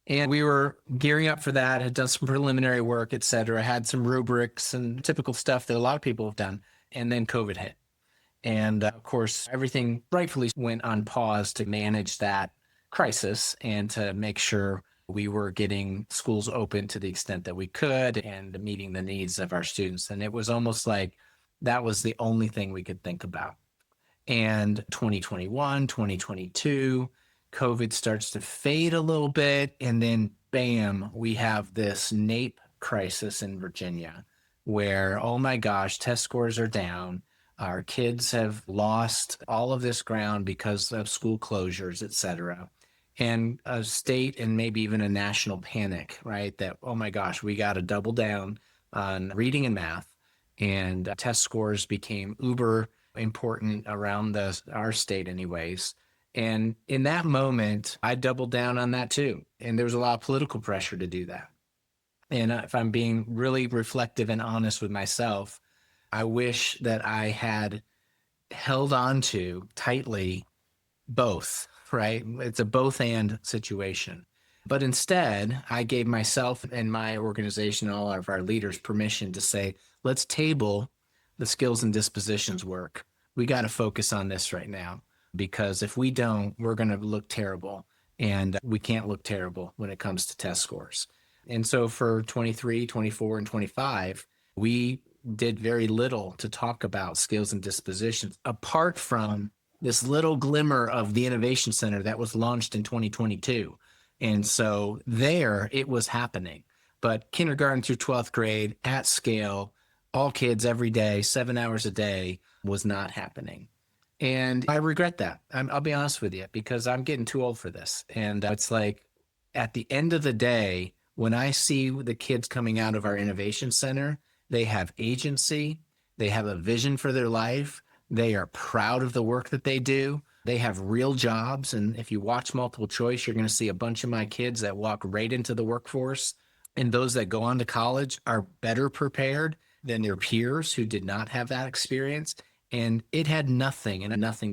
And we were gearing up for that, had done some preliminary work, et cetera, had some rubrics and typical stuff that a lot of people have done. And then COVID hit. And of course, everything rightfully went on pause to manage that crisis and to make sure we were getting schools open to the extent that we could and meeting the needs of our students. And it was almost like that was the only thing we could think about. And 2021, 2022, COVID starts to fade a little bit. And then bam, we have this NAEP crisis in Virginia where, oh my gosh, test scores are down. Our kids have lost all of this ground because of school closures, et cetera. And a state and maybe even a national panic, right? That, oh my gosh, we got to double down on reading and math. And test scores became uber important around our state anyways. And in that moment, I doubled down on that too. And there was a lot of political pressure to do that. And if I'm being really reflective and honest with myself, I wish that I had held on to tightly both. Right? It's a both and situation. But instead, I gave myself and my organization, all of our leaders, permission to say, let's table the skills and dispositions work. We got to focus on this right now, because if we don't, we're going to look terrible. And we can't look terrible when it comes to test scores. And so for 23, 24, and 25, we did very little to talk about skills and dispositions apart from this little glimmer of the Innovation Center that was launched in 2022. And so there it was happening. But kindergarten through 12th grade at scale, all kids every day, 7 hours a day was not happening. And I regret that. I'll be honest with you, because I'm getting too old for this. And it's like at the end of the day, when I see the kids coming out of our Innovation Center, they have agency, they have a vision for their life. They are proud of the work that they do. They have real jobs. And if you watch multiple choice, you're going to see a bunch of my kids that walk right into the workforce. And those that go on to college are better prepared than their peers who did not have that experience. and it had nothing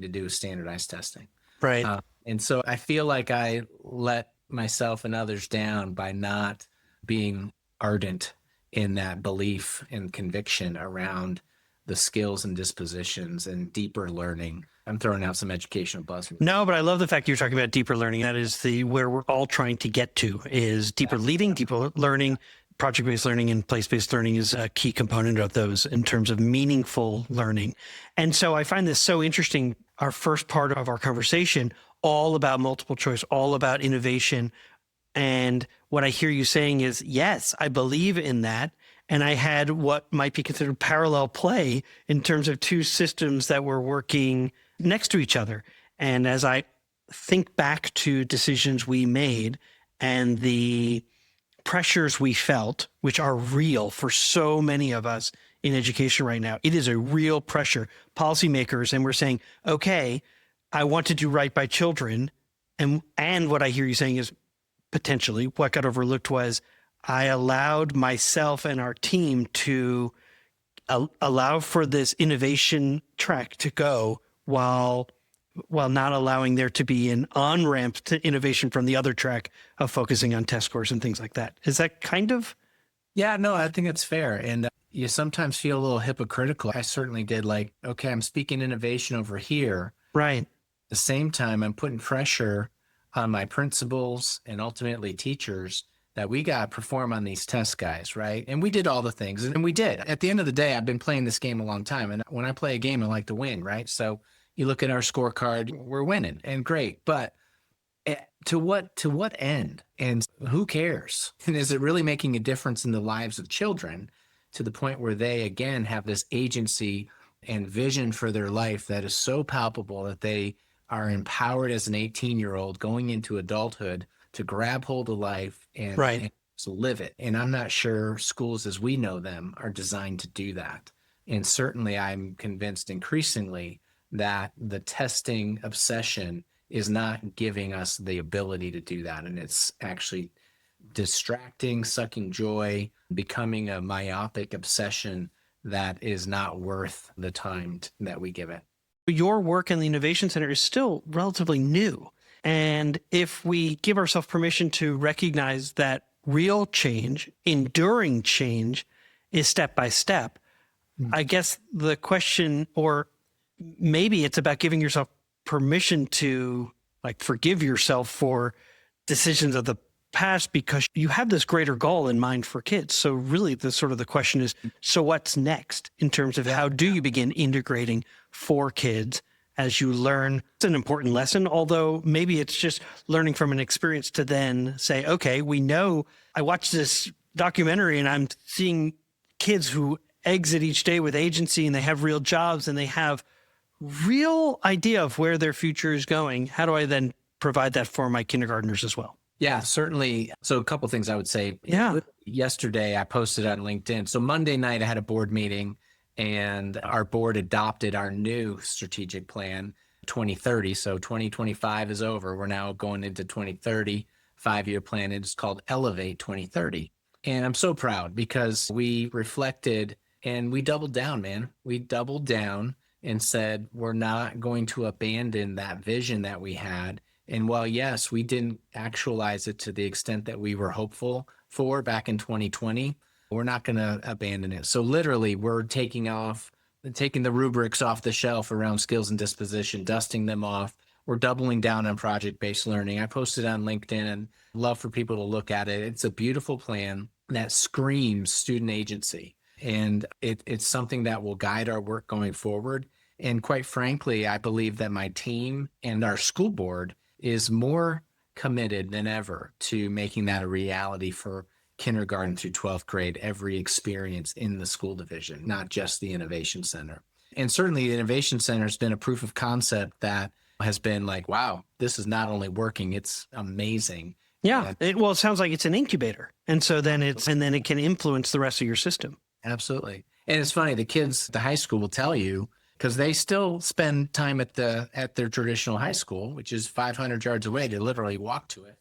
to do with standardized testing.
Right.
And so I feel like I let myself and others down by not being ardent in that belief and conviction around the skills and dispositions and deeper learning. I'm throwing out some educational buzzwords.
No, but I love the fact you're talking about deeper learning. That is where we're all trying to get to, is deeper leading, deeper learning. Project-based learning and place-based learning is a key component of those in terms of meaningful learning. And so I find this so interesting. Our first part of our conversation, all about multiple choice, all about innovation. And what I hear you saying is, yes, I believe in that. And I had what might be considered parallel play in terms of two systems that were working next to each other. And as I think back to decisions we made and the pressures we felt, which are real for so many of us in education right now, it is a real pressure. Policymakers, and we're saying, okay, I want to do right by children. And what I hear you saying is potentially what got overlooked was I allowed myself and our team to allow for this innovation track to go while not allowing there to be an on-ramp to innovation from the other track of focusing on test scores and things like that. Is that kind of?
Yeah, no, I think it's fair. And you sometimes feel a little hypocritical. I certainly did, like, okay, I'm speaking innovation over here.
Right.
At the same time, I'm putting pressure on my principals and ultimately teachers that we got to perform on these test guys, right? And we did all the things, and we did. At the end of the day, I've been playing this game a long time, and when I play a game, I like to win, right? So you look at our scorecard, we're winning, and great. But to what end? And who cares? And is it really making a difference in the lives of children to the point where they, again, have this agency and vision for their life that is so palpable that they are empowered as an 18-year-old going into adulthood to grab hold of life and to live it? And I'm not sure schools as we know them are designed to do that. And certainly I'm convinced increasingly that the testing obsession is not giving us the ability to do that. And it's actually distracting, sucking joy, becoming a myopic obsession that is not worth the time that we give it.
Your work in the Innovation Center is still relatively new. And if we give ourselves permission to recognize that real change, enduring change, is step by step, I guess the question, or maybe it's about giving yourself permission to forgive yourself for decisions of the past because you have this greater goal in mind for kids. So really the question is, so what's next in terms of how do you begin integrating for kids as you learn? It's an important lesson, although maybe it's just learning from an experience to then say, okay, we know I watched this documentary and I'm seeing kids who exit each day with agency and they have real jobs and they have real idea of where their future is going. How do I then provide that for my kindergartners as well?
Yeah, certainly. So a couple of things I would say.
Yeah.
Yesterday, I posted on LinkedIn. So Monday night, I had a board meeting and our board adopted our new strategic plan, 2030. So 2025 is over. We're now going into 2030, 5-year plan. It's called Elevate 2030. And I'm so proud because we reflected and we doubled down, man. We doubled down and said, we're not going to abandon that vision that we had. And while, yes, we didn't actualize it to the extent that we were hopeful for back in 2020, we're not going to abandon it. So literally, we're taking the rubrics off the shelf around skills and disposition, dusting them off. We're doubling down on project-based learning. I posted on LinkedIn and love for people to look at it. It's a beautiful plan that screams student agency. And it's something that will guide our work going forward. And quite frankly, I believe that my team and our school board is more committed than ever to making that a reality for kindergarten through 12th grade, every experience in the school division, not just the Innovation Center. And certainly the Innovation Center has been a proof of concept that has been like, wow, this is not only working, it's amazing.
Yeah. It sounds like it's an incubator. And so then it can influence the rest of your system.
Absolutely. And it's funny, the kids at the high school will tell you, because they still spend time at their traditional high school, which is 500 yards away. They literally walk to it.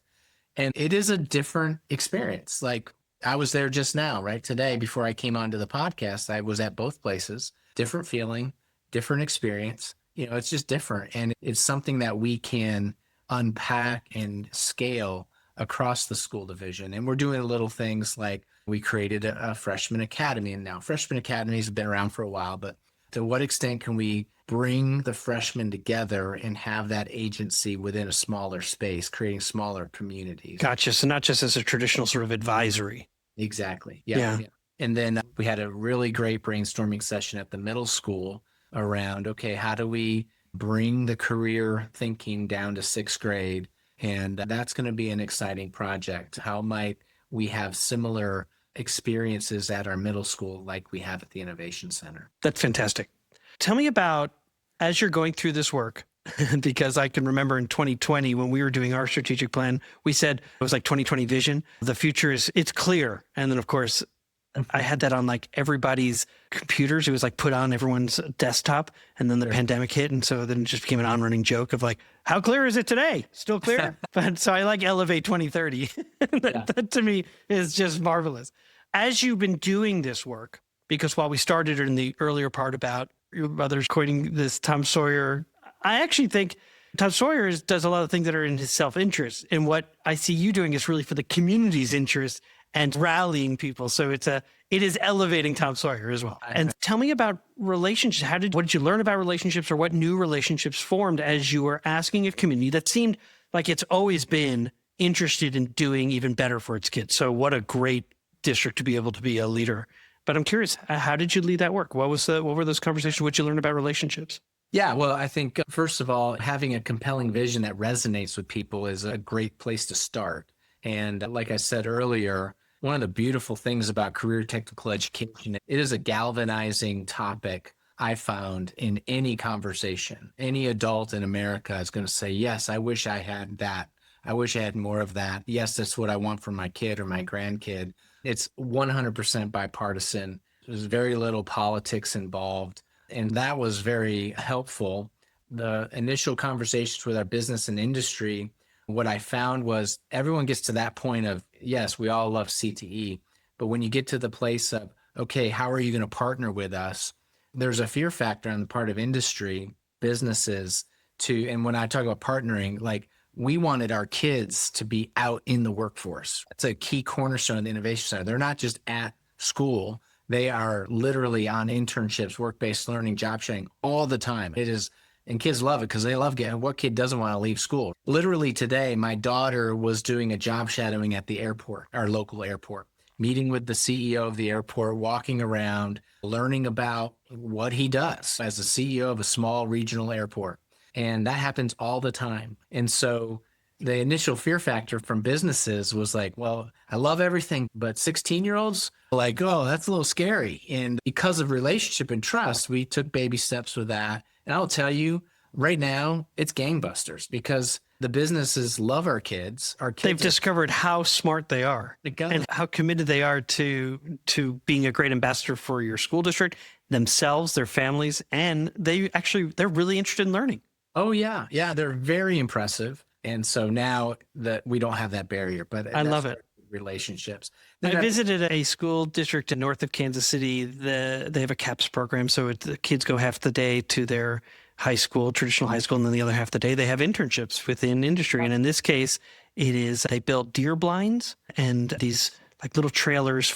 And it is a different experience. Like I was there just now, right? Today, before I came onto the podcast, I was at both places, different feeling, different experience. It's just different. And it's something that we can unpack and scale across the school division. And we're doing little things like we created a freshman academy. And now freshman academies have been around for a while, but to what extent can we bring the freshmen together and have that agency within a smaller space, creating smaller communities?
Gotcha. So not just as a traditional sort of advisory.
Exactly. Yeah. And then we had a really great brainstorming session at the middle school around, okay, how do we bring the career thinking down to sixth grade? And that's going to be an exciting project. How might we have similar experiences at our middle school like we have at the Innovation Center?
That's fantastic. Tell me about, as you're going through this work, because I can remember in 2020 when we were doing our strategic plan, we said it was like 2020 vision. The future it's clear. And then of course, I had that on like everybody's computers. It was like put on everyone's desktop, and then the pandemic hit. And so then it just became an on-running joke of like, how clear is it today? Still clear? But so I like Elevate 2030. That to me is just marvelous. As you've been doing this work, because while we started in the earlier part about your brother's quoting this Tom Sawyer, I actually think Tom Sawyer does a lot of things that are in his self-interest. And what I see you doing is really for the community's interest and rallying people. So it is elevating Tom Sawyer as well. And tell me about relationships. What did you learn about relationships, or what new relationships formed as you were asking a community that seemed like it's always been interested in doing even better for its kids? So what a great district to be able to be a leader. But I'm curious, how did you lead that work? What were those conversations? What did you learn about relationships?
Yeah, well, I think first of all, having a compelling vision that resonates with people is a great place to start. And like I said earlier, one of the beautiful things about career technical education, it is a galvanizing topic I found in any conversation. Any adult in America is going to say, yes, I wish I had that. I wish I had more of that. Yes, that's what I want for my kid or my grandkid. It's 100% bipartisan. There's very little politics involved. And that was very helpful. The initial conversations with our business and industry, what I found was everyone gets to that point of, yes, we all love CTE, but when you get to the place of, okay, how are you going to partner with us? There's a fear factor on the part of industry, businesses and when I talk about partnering, like we wanted our kids to be out in the workforce. That's a key cornerstone of the Innovation Center. They're not just at school. They are literally on internships, work-based learning, job sharing all the time. And kids love it because they love what kid doesn't want to leave school? Literally today, my daughter was doing a job shadowing at the airport, our local airport, meeting with the CEO of the airport, walking around, learning about what he does as the CEO of a small regional airport. And that happens all the time. And so the initial fear factor from businesses was like, well, I love everything, but 16-year-olds, like, oh, that's a little scary. And because of relationship and trust, we took baby steps with that. And I'll tell you, right now, it's gangbusters because the businesses love our kids.
They've discovered how smart they are and how committed they are to being a great ambassador for your school district, themselves, their families, and they're really interested in learning.
Oh, yeah. Yeah, they're very impressive. And so now that we don't have that barrier, but
I love it.
Relationships.
I visited a school district north of Kansas City. They have a CAPS program. So the kids go half the day to their high school, traditional high school, and then the other half the day they have internships within industry. And in this case, they build deer blinds and these like little trailers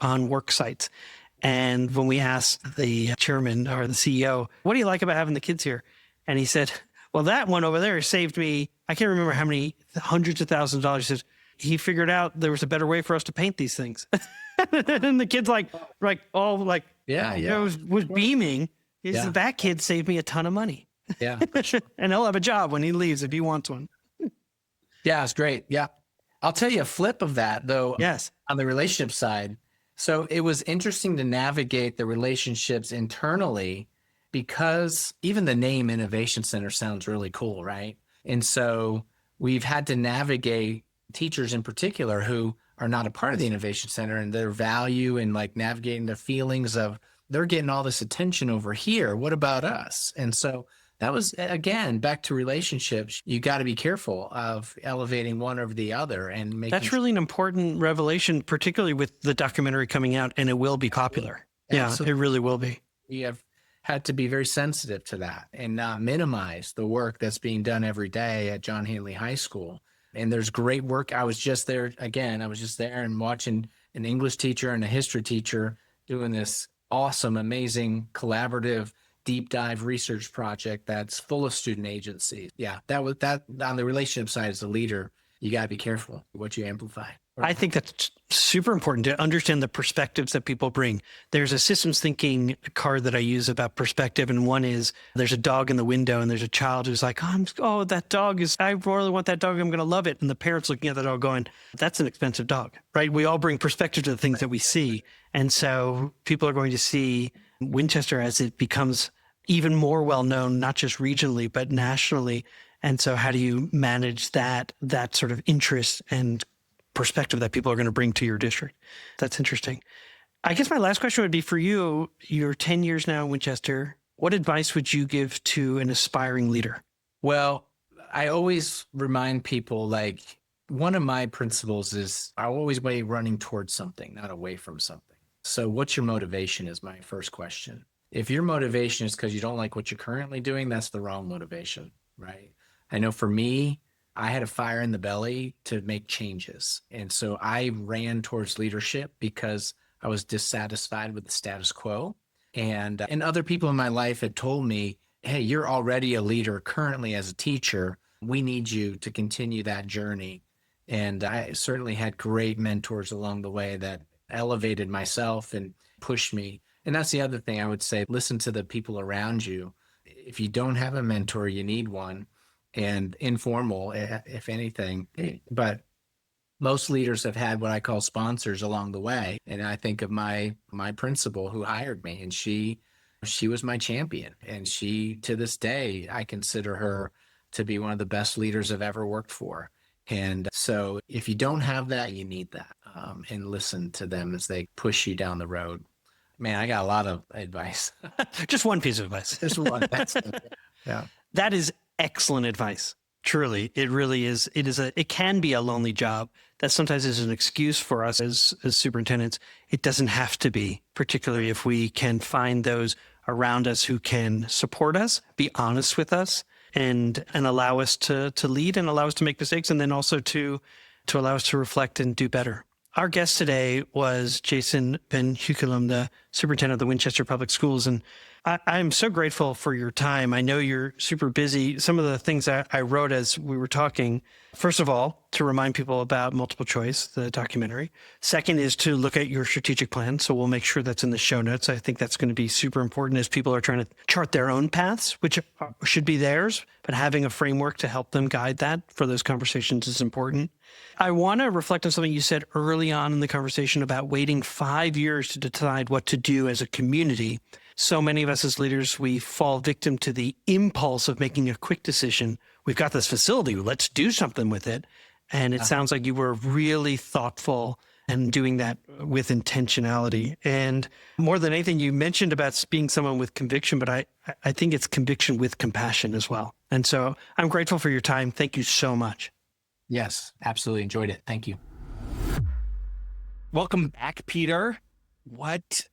on work sites. And when we asked the chairman or the CEO, what do you like about having the kids here? And he said, well, that one over there saved me, I can't remember how many hundreds of thousands of dollars. He said, he figured out there was a better way for us to paint these things. And the kid's was beaming. He said, that kid saved me a ton of money.
Yeah.
And he'll have a job when he leaves if he wants one.
Yeah, it's great. Yeah. I'll tell you a flip of that, though.
Yes.
On the relationship side. So it was interesting to navigate the relationships internally because even the name Innovation Center sounds really cool, right? And so we've had to navigate teachers in particular who are not a part of the Innovation Center and their value and like navigating the feelings of they're getting all this attention over here. What about us? And so that was, again, back to relationships. You got to be careful of elevating one over the other and making. That's
really an important revelation, particularly with the documentary coming out, and it will be popular.
Absolutely.
Yeah, it really will be.
We have had to be very sensitive to that and not minimize the work that's being done every day at John Hanley High School. And there's great work. I was just there again. I was just there and watching an English teacher and a history teacher doing this awesome, amazing, collaborative, deep dive research project that's full of student agency. Yeah, that was that on the relationship side as a leader, you got to be careful what you amplify.
I think that's super important to understand the perspectives that people bring. There's a systems thinking card that I use about perspective. And one is there's a dog in the window and there's a child who's like, oh, that dog is, I really want that dog. I'm going to love it. And the parent's looking at the dog going, that's an expensive dog, right? We all bring perspective to the things that we see. And so people are going to see Winchester as it becomes even more well-known, not just regionally, but nationally. And so how do you manage that sort of interest and perspective that people are going to bring to your district? That's interesting. I guess my last question would be for you. You're 10 years now in Winchester. What advice would you give to an aspiring leader?
Well, I always remind people, like, one of my principles is I always way running towards something, not away from something. So what's your motivation is my first question. If your motivation is because you don't like what you're currently doing, that's the wrong motivation, right? I know for me, I had a fire in the belly to make changes. And so I ran towards leadership because I was dissatisfied with the status quo. And other people in my life had told me, hey, you're already a leader currently as a teacher. We need you to continue that journey. And I certainly had great mentors along the way that elevated myself and pushed me. And that's the other thing I would say, listen to the people around you. If you don't have a mentor, you need one. And informal, if anything. But most leaders have had what I call sponsors along the way. And I think of my principal who hired me, and she was my champion. And she, to this day, I consider her to be one of the best leaders I've ever worked for. And so if you don't have that, you need that, and listen to them as they push you down the road. Man, I got a lot of advice.
Just one piece of advice.
Just one. That's yeah.
That is excellent advice. Truly, it really is. It can be a lonely job. That sometimes is an excuse for us as superintendents. It doesn't have to be, particularly if we can find those around us who can support us, be honest with us, and allow us to lead and allow us to make mistakes, and then also to allow us to reflect and do better. Our guest today was Jason Ben Heukelum, the superintendent of the Winchester Public Schools. And I'm so grateful for your time. I know you're super busy. Some of the things I wrote as we were talking, first of all, to remind people about multiple choice, the documentary. Second is to look at your strategic plan. So we'll make sure that's in the show notes. I think that's going to be super important as people are trying to chart their own paths, which should be theirs, but having a framework to help them guide that for those conversations is important. I want to reflect on something you said early on in the conversation about waiting 5 years to decide what to do as a community. So many of us as leaders, we fall victim to the impulse of making a quick decision. We've got this facility, let's do something with it. And it sounds like you were really thoughtful and doing that with intentionality. And more than anything, you mentioned about being someone with conviction, but I think it's conviction with compassion as well. And so I'm grateful for your time. Thank you so much.
Yes, absolutely enjoyed it. Thank you.
Welcome back, Peter.
Let's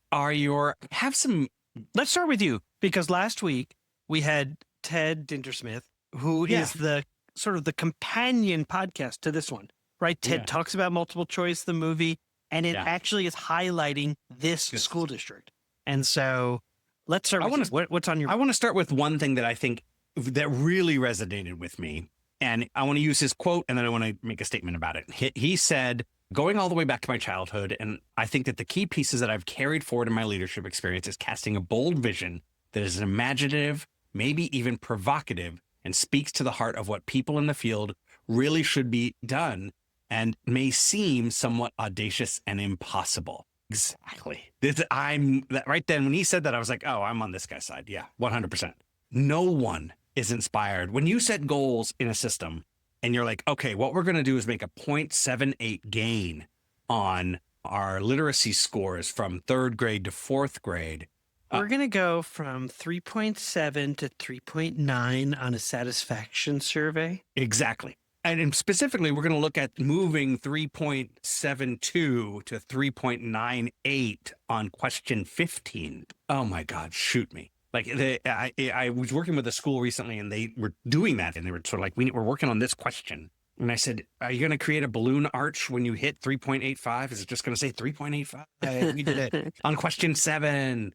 start with you, because last week we had Ted Dintersmith, who is the sort of the companion podcast to this one, right? Ted talks about multiple choice, the movie, and it actually is highlighting this school district. And so let's start with what's on your...
I want to start with one thing that I think that really resonated with me. And I want to use his quote, and then I want to make a statement about it. He said, going all the way back to my childhood, and I think that the key pieces that I've carried forward in my leadership experience is casting a bold vision that is imaginative, maybe even provocative, and speaks to the heart of what people in the field really should be done and may seem somewhat audacious and impossible. Exactly. Right then, when he said that, I was like, oh, I'm on this guy's side. Yeah, 100%. No one is inspired. When you set goals in a system, and you're like, okay, what we're going to do is make a 0.78 gain on our literacy scores from third grade to fourth grade.
We're going to go from 3.7 to 3.9 on a satisfaction survey.
Exactly. And specifically, we're going to look at moving 3.72 to 3.98 on question 15. Oh my God, shoot me. Like I was working with a school recently, and they were doing that, and they were sort of like, we're working on this question. And I said, are you going to create a balloon arch when you hit 3.85? Is it just going to say 3.85? We did it on question 7.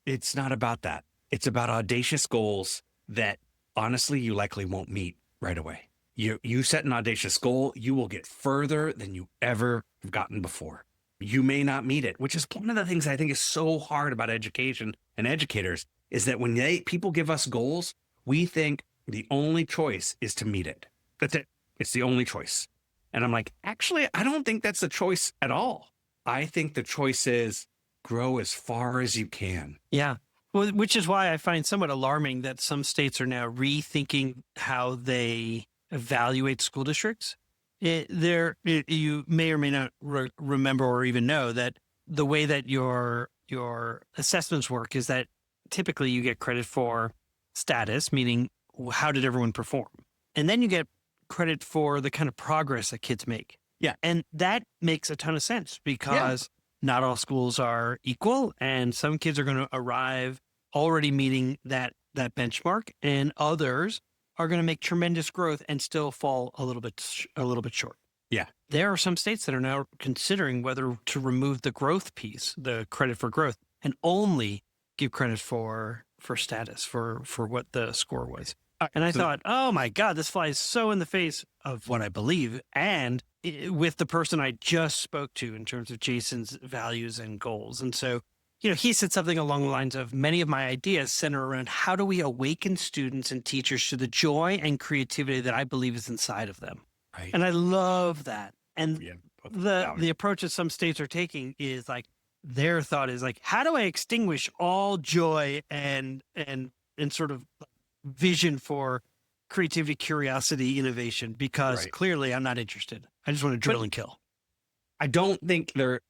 It's not about that. It's about audacious goals that honestly you likely won't meet right away. You set an audacious goal, you will get further than you ever have gotten before. You may not meet it, which is one of the things I think is so hard about education and educators, is that when people give us goals, we think the only choice is to meet it. That's it. It's the only choice. And I'm like, actually, I don't think that's the choice at all. I think the choice is grow as far as you can.
Yeah. Well, which is why I find somewhat alarming that some states are now rethinking how they evaluate school districts. You may or may not remember or even know that the way that your assessments work is that typically you get credit for status, meaning how did everyone perform? And then you get credit for the kind of progress that kids make.
Yeah.
And that makes a ton of sense because not all schools are equal, and some kids are going to arrive already meeting that benchmark, and others are going to make tremendous growth and still fall a little bit short.
Yeah.
There are some states that are now considering whether to remove the growth piece, the credit for growth, and only give credit for status, for what the score was. And I thought, oh my God, this flies so in the face of what I believe, and with the person I just spoke to in terms of Jason's values and goals. And so, he said something along the lines of, many of my ideas center around how do we awaken students and teachers to the joy and creativity that I believe is inside of them.
Right.
And I love that. And the approach that some states are taking is like, their thought is like, how do I extinguish all joy and sort of vision for creativity, curiosity, innovation, because clearly I'm not interested. I just want to drill and kill.
I don't think the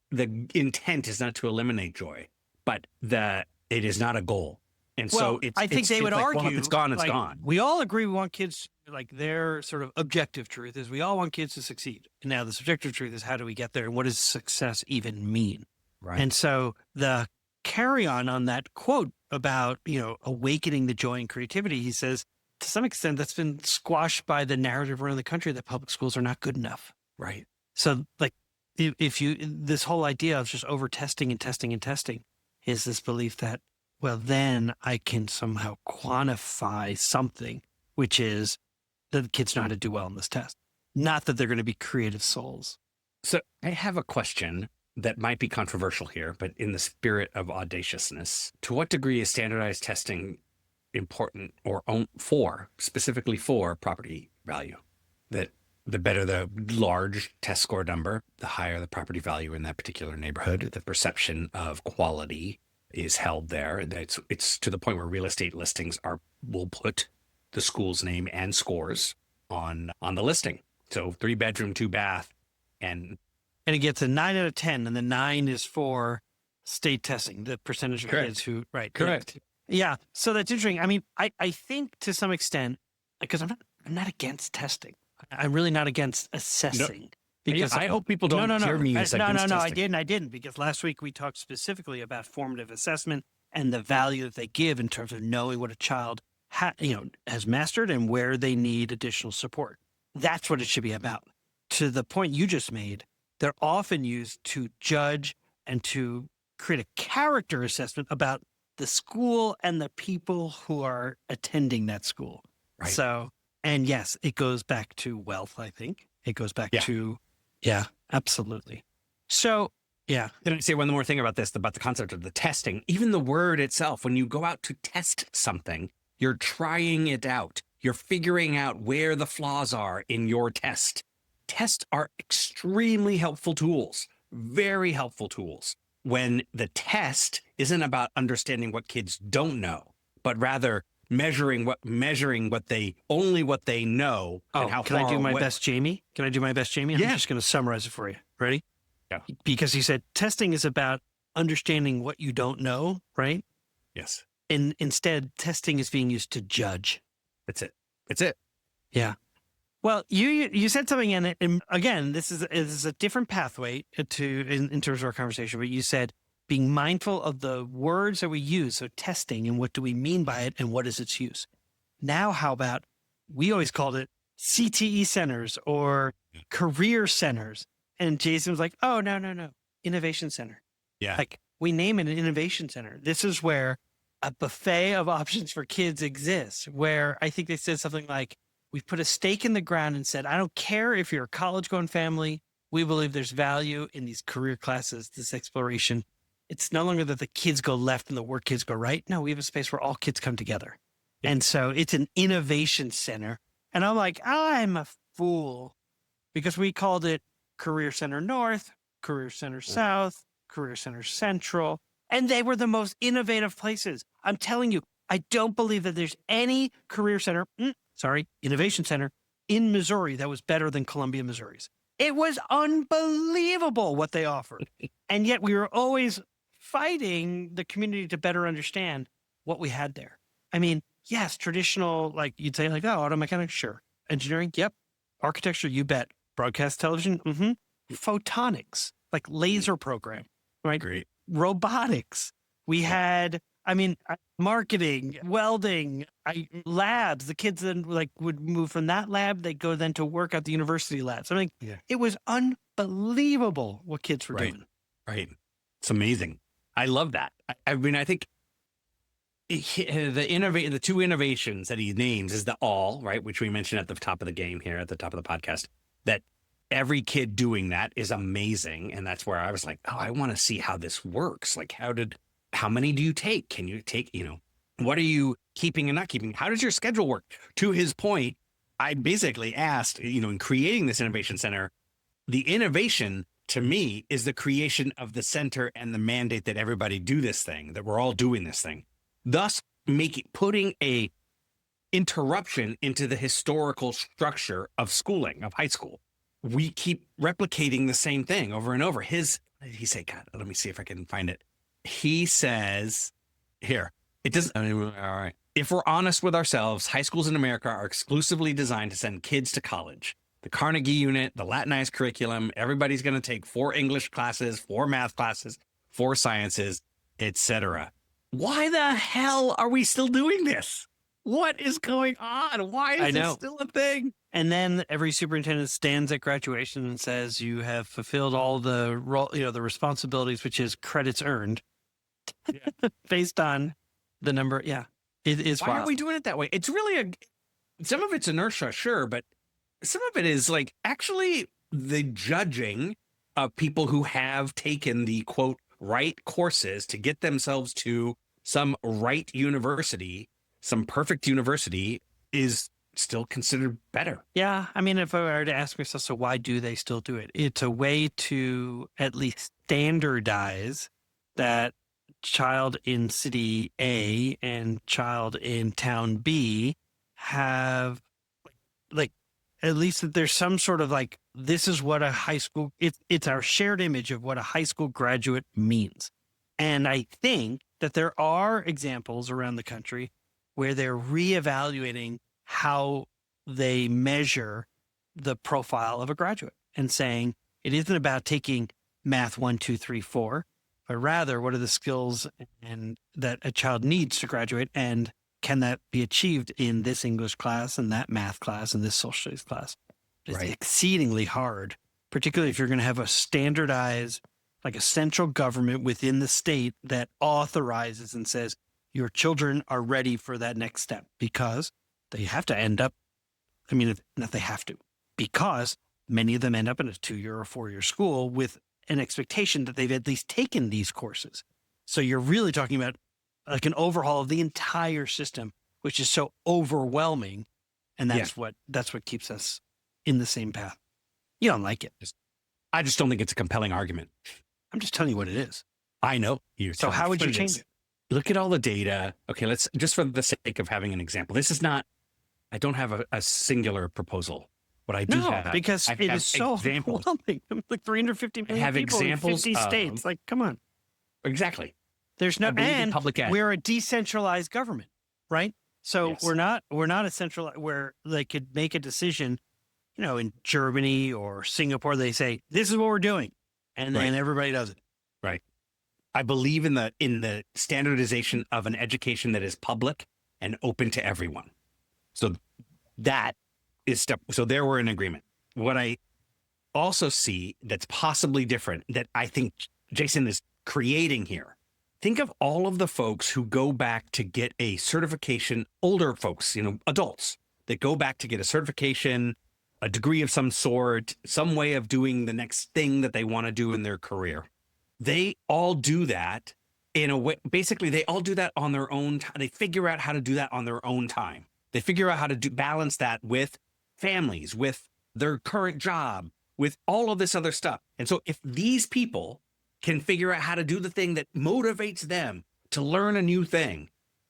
intent is not to eliminate joy, but it is not a goal. And so
I think they would argue,
well, if it's gone, it's
like,
gone.
We all agree we want kids, like their sort of objective truth is we all want kids to succeed. And now the subjective truth is how do we get there? And what does success even mean?
Right.
And so the carry on that quote about, awakening the joy and creativity, he says, to some extent, that's been squashed by the narrative around the country that public schools are not good enough.
Right.
So like this whole idea of just over testing and testing and testing is this belief that, well, then I can somehow quantify something, which is that the kids know how to do well in this test, not that they're going to be creative souls.
So I have a question that might be controversial here, but in the spirit of audaciousness, to what degree is standardized testing important or specifically for property value? That the better the large test score number, the higher the property value in that particular neighborhood, the perception of quality is held there. It's to the point where real estate listings will put the school's name and scores on the listing. So 3-bedroom, 2-bath, and
it gets a 9 out of 10, and the 9 is for state testing, the percentage of kids who, right.
Correct.
Yeah. So that's interesting. I mean, I think to some extent, because I'm not against testing. I'm really not against assessing.
Because I hope people don't hear me as against testing.
I didn't, because last week we talked specifically about formative assessment and the value that they give in terms of knowing what a child has mastered and where they need additional support. That's what it should be about. To the point you just made, they're often used to judge and to create a character assessment about the school and the people who are attending that school.
Right.
So, and yes, it goes back to wealth, I think. It goes back to, absolutely. So, yeah.
Can I say one more thing about this, about the concept of the testing? Even the word itself, when you go out to test something, you're trying it out. You're figuring out where the flaws are in your test. Tests are extremely helpful tools, very helpful tools. When the test isn't about understanding what kids don't know, but rather measuring what they know.
Oh,
and how
can
far
I do my
away.
best, Jamie? Can I do my best, Jamie? I'm just going to summarize it for you. Ready?
Yeah.
Because he said testing is about understanding what you don't know, right?
Yes.
And instead, testing is being used to judge.
That's it.
Yeah. Well, you said something, and again, this is a different pathway in terms of our conversation. But you said being mindful of the words that we use. So testing and what do we mean by it and what is its use? Now, how about, we always called it CTE centers or career centers. And Jason was like, oh, no, innovation center.
Yeah.
Like, we name it an innovation center. This is where a buffet of options for kids exists, where I think they said something like, we put a stake in the ground and said, I don't care if you're a college going family, we believe there's value in these career classes, this exploration. It's no longer that the kids go left and the work kids go right. No, we have a space where all kids come together. And so it's an innovation center. And I'm like, I'm a fool, because we called it Career Center North, Career Center South, Career Center Central, and they were the most innovative places. I'm telling you, I don't believe that there's any career center, innovation center in Missouri that was better than Columbia, Missouri's. It was unbelievable what they offered. And yet we were always fighting the community to better understand what we had there. I mean, yes, traditional, like you'd say, like, oh, auto mechanics, sure. Engineering, yep. Architecture, you bet. Broadcast television, Photonics, like laser program, right?
Great.
Robotics. We had, marketing, welding, labs. The kids then would move from that lab. They'd go then to work at the university labs. It was unbelievable what kids were doing.
Right. It's amazing. I love that. I think the two innovations that he names is the all, right, which we mentioned at the top of the game here, at the top of the podcast, that every kid doing that is amazing. And that's where I was like, oh, I want to see how this works. Like, how many do you take? Can you take, what are you keeping and not keeping? How does your schedule work? To his point, I basically asked, in creating this innovation center, the innovation to me is the creation of the center and the mandate that everybody do this thing, that we're all doing this thing. Thus, putting a interruption into the historical structure of schooling, of high school. We keep replicating the same thing over and over. What did he say? God, let me see if I can find it. He says, here, it doesn't, all right. If we're honest with ourselves, high schools in America are exclusively designed to send kids to college. The Carnegie unit, the Latinized curriculum, everybody's going to take 4 English classes, 4 math classes, 4 sciences, etc. Why the hell are we still doing this? What is going on? Why is this still a thing?
And then every superintendent stands at graduation and says, you have fulfilled all the the responsibilities, which is credits earned based on the number. Yeah. It is.
Why are we doing it that way? It's really some of it's inertia, sure, but some of it is like actually the judging of people who have taken the quote right courses to get themselves to some right university, some perfect university, is still considered better.
Yeah. If I were to ask myself, so why do they still do it? It's a way to at least standardize that child in city A and child in town B have at least that there's some sort of this is what a high school, it's our shared image of what a high school graduate means. And I think that there are examples around the country where they're reevaluating how they measure the profile of a graduate and saying it isn't about taking math 1, 2, 3, 4, but rather what are the skills and that a child needs to graduate, and can that be achieved in this English class and that math class and this social studies class? It's exceedingly hard, particularly if you're going to have a standardized, like a central government within the state that authorizes and says your children are ready for that next step, because they have to end up, not they have to, because many of them end up in a 2-year or 4-year school with an expectation that they've at least taken these courses. So you're really talking about like an overhaul of the entire system, which is so overwhelming. And that's what keeps us in the same path. You don't like it.
I just don't think it's a compelling argument.
I'm just telling you what it is.
I know.
So how would you change it?
Look at all the data. Okay, let's just for the sake of having an example. This is not, I don't have a singular proposal. What I do have,
because it is so overwhelming. Like 350 million people in 50 states. Like, come on.
Exactly.
There's no, and we're a decentralized government, right? So we're not a central where they could make a decision, in Germany or Singapore, they say, this is what we're doing. And then everybody does it.
Right. I believe in the standardization of an education that is public and open to everyone. So that is so there we're in agreement. What I also see that's possibly different that I think Jason is creating here. Think of all of the folks who go back to get a certification, older folks, adults that go back to get a certification, a degree of some sort, some way of doing the next thing that they want to do in their career. They all do that in a way. Basically, they all do that on their own time. They figure out how to do that on their own time. They figure out how to balance that with families, with their current job, with all of this other stuff. And so if these people can figure out how to do the thing that motivates them to learn a new thing,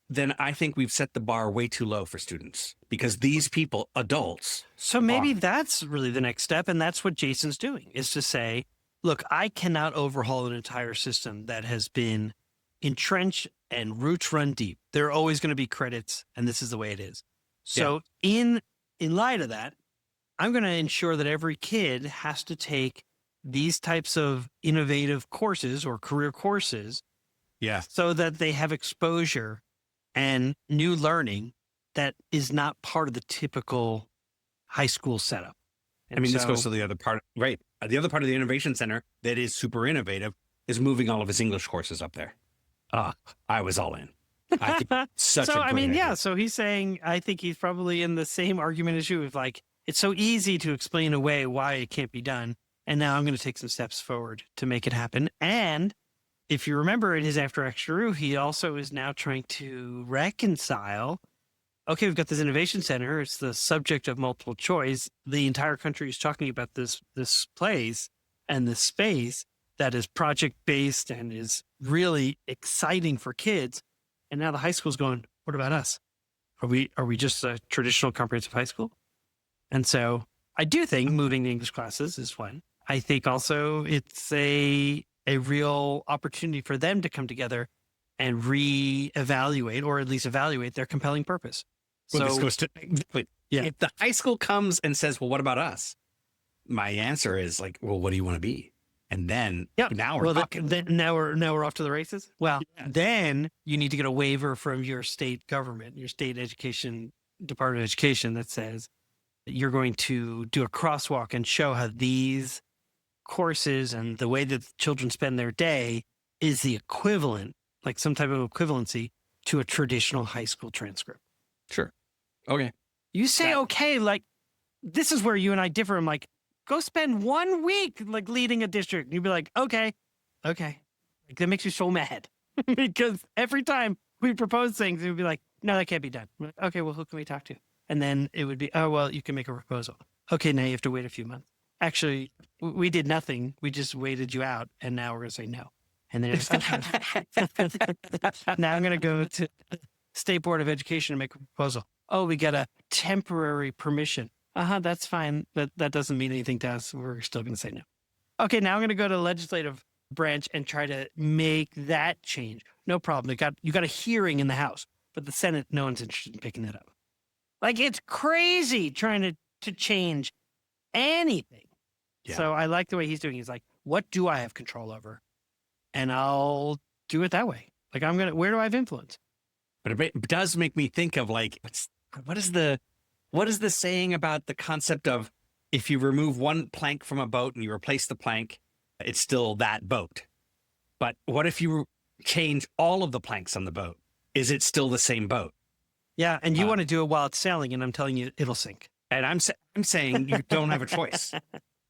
then I think we've set the bar way too low for students, because these people, adults.
So maybe that's really the next step. And that's what Jason's doing, is to say, look, I cannot overhaul an entire system that has been entrenched and roots run deep. There are always going to be credits, and this is the way it is. So in light of that, I'm going to ensure that every kid has to take these types of innovative courses or career courses, so that they have exposure and new learning that is not part of the typical high school setup. And
I mean, this goes to the other part, right? The other part of the Innovation Center that is super innovative is moving all of his English courses up there. I was all in. I think such a great idea.
So he's saying, I think he's probably in the same argument as you, of like, it's so easy to explain away why it can't be done. And now I'm going to take some steps forward to make it happen. And if you remember in his After Extra, he also is now trying to reconcile, okay, we've got this innovation center. It's the subject of multiple choice. The entire country is talking about this place and this space that is project-based and is really exciting for kids. And now the high school's going, what about us? Are we just a traditional comprehensive high school? And so I do think moving the English classes is one. I think also it's a real opportunity for them to come together and reevaluate, or at least evaluate, their compelling purpose.
Well, this goes to, if the high school comes and says, well, what about us? My answer is like, well, what do you want to be? And then now we're talking.
Now we're off to the races. Well, then you need to get a waiver from your state government, your state education, Department of Education, that says you're going to do a crosswalk and show how these courses and the way that children spend their day is the equivalent, like some type of equivalency to a traditional high school transcript.
Sure. Okay.
You say, okay, like this is where you and I differ. I'm like, go spend 1 week like leading a district. And you'd be like, okay. Like, that makes you so mad because every time we propose things, it would be like, no, that can't be done. Like, okay, well, who can we talk to? And then it would be, oh, well, you can make a proposal. Okay, now you have to wait a few months. Actually, we did nothing. We just waited you out. And now we're going to say no. And then now I'm going to go to State Board of Education and make a proposal. Oh, we got a temporary permission. That's fine. But that doesn't mean anything to us. We're still going to say no. Okay, now I'm going to go to the legislative branch and try to make that change. No problem. You got a hearing in the House, but the Senate, no one's interested in picking that up. Like, it's crazy trying to change anything. Yeah. So I like the way he's doing. He's like, what do I have control over? And I'll do it that way. Like, where do I have influence?
But it does make me think of like, what is the saying about the concept of if you remove one plank from a boat and you replace the plank, it's still that boat. But what if you change all of the planks on the boat? Is it still the same boat?
Yeah, and you want to do it while it's sailing, and I'm telling you, it'll sink.
And I'm saying you don't have a choice.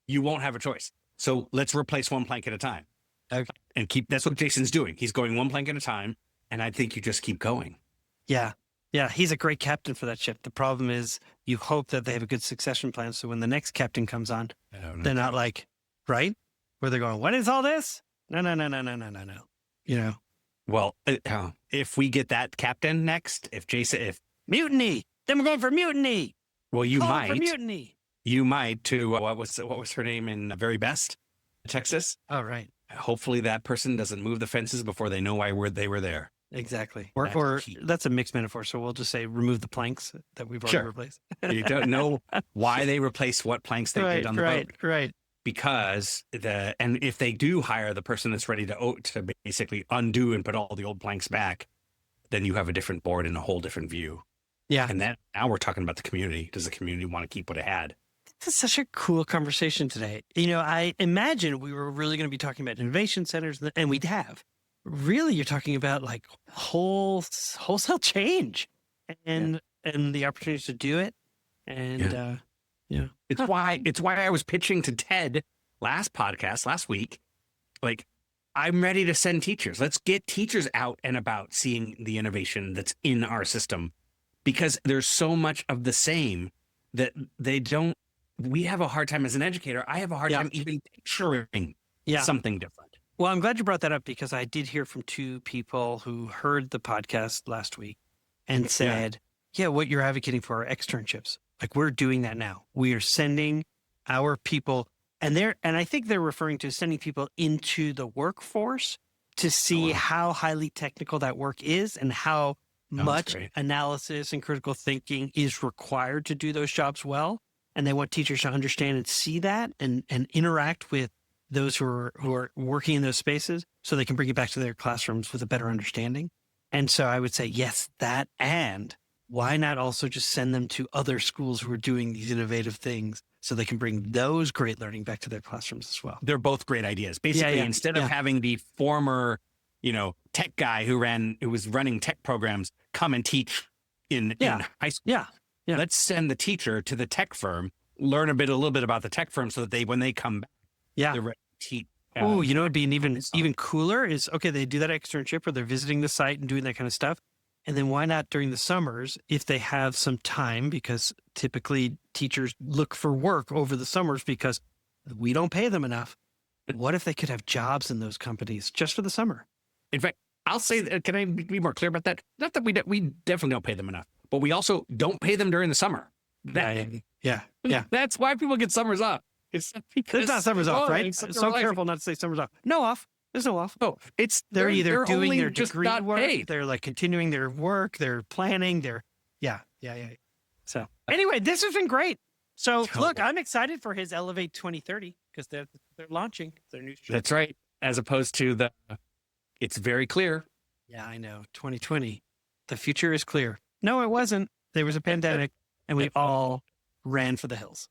You won't have a choice. So let's replace one plank at a time.
Okay.
And that's what Jason's doing. He's going one plank at a time, and I think you just keep going.
Yeah. Yeah, he's a great captain for that ship. The problem is you hope that they have a good succession plan, so when the next captain comes on, they're not like, right? Where they're going, what is all this? No. You know?
Well, if we get that captain next, if
mutiny, then we're going for mutiny.
Well, you
Call
might.
For mutiny.
You might to what was her name in Very Best, Texas?
Oh, right.
Hopefully that person doesn't move the fences before they know why they were there.
Exactly. Or that's a mixed metaphor. So we'll just say remove the planks that we've already replaced.
You don't know why they replaced what planks they did on the boat.
Right.
because and if they do hire the person that's ready to basically undo and put all the old planks back, then you have a different board and a whole different view.
Yeah.
And then now we're talking about the community. Does the community want to keep what it had?
This is such a cool conversation today. I imagine we were really going to be talking about innovation centers, and we'd have. Really, you're talking about like wholesale change and the opportunities to do it. And
it's why I was pitching to Ted last week. Like, I'm ready to send teachers. Let's get teachers out and about seeing the innovation that's in our system, because there's so much of the same that we have a hard time as an educator. I have a hard time even picturing something different.
Well, I'm glad you brought that up, because I did hear from two people who heard the podcast last week and said, what you're advocating for are externships. Like, we're doing that now. We are sending our people, and I think they're referring to sending people into the workforce to see how highly technical that work is and how much analysis and critical thinking is required to do those jobs well. And they want teachers to understand and see that and interact with those who are working in those spaces so they can bring it back to their classrooms with a better understanding. And so I would say, yes, that, and why not also just send them to other schools who are doing these innovative things so they can bring those great learning back to their classrooms as well.
They're both great ideas. Basically, instead of having the former, tech guy who was running tech programs come and teach in high school.
Yeah.
Let's send the teacher to the tech firm, learn a little bit about the tech firm so that when they come back, they're ready to teach.
It'd be even cooler is, they do that externship or they're visiting the site and doing that kind of stuff. And then why not during the summers, if they have some time, because typically teachers look for work over the summers because we don't pay them enough. What if they could have jobs in those companies just for the summer?
In fact, I'll say, can I be more clear about that? Not that we definitely don't pay them enough, but we also don't pay them during the summer.
Yeah.
That's why people get summers off. It's
not summers off, right? So careful not to say summers off. No off. There's no off.
Oh,
they're either doing their
just
degree
not
work,
paid.
they're like continuing their work, they're planning, yeah. So anyway, this has been great. So look, I'm excited for his Elevate 2030 because they're launching their new show.
That's right. As opposed to it's very clear.
Yeah, I know. 2020, the future is clear. No, it wasn't. There was a pandemic and we all ran for the hills.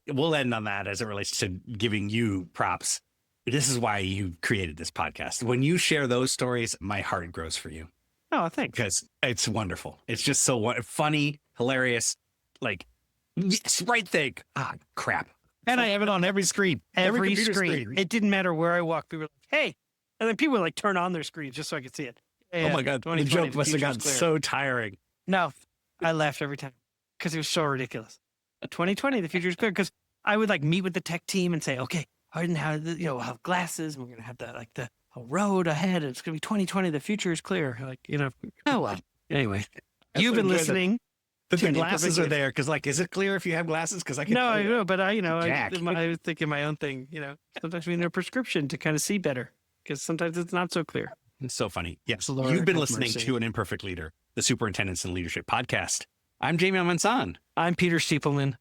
We'll end on that as it relates to giving you props. This is why you created this podcast. When you share those stories, my heart grows for you.
Oh, thanks.
Because it's wonderful. It's just so funny, hilarious. Like, yes, right thing. Ah, crap.
And I have it on every screen. Every screen. It didn't matter where I walked. People were like, hey. And then people would like turn on their screens just so I could see it.
Oh my God. The joke must have gotten so tiring.
No, I laughed every time because it was so ridiculous. 2020, the future is clear. Because I would like meet with the tech team and say, okay, I didn't have, we'll have glasses. And we're going to have the road ahead. And it's going to be 2020. The future is clear. Like, oh, well. Anyway, you've been listening.
The glasses are there because, like, is it clear if you have glasses? Because I can.
No, I know, but I was thinking my own thing. Sometimes we need a prescription to kind of see better because sometimes it's not so clear.
It's so funny. Yes, you've been listening to An Imperfect Leader, the Superintendents in Leadership podcast. I'm Jamie Mansan.
I'm Peter Stiepelman.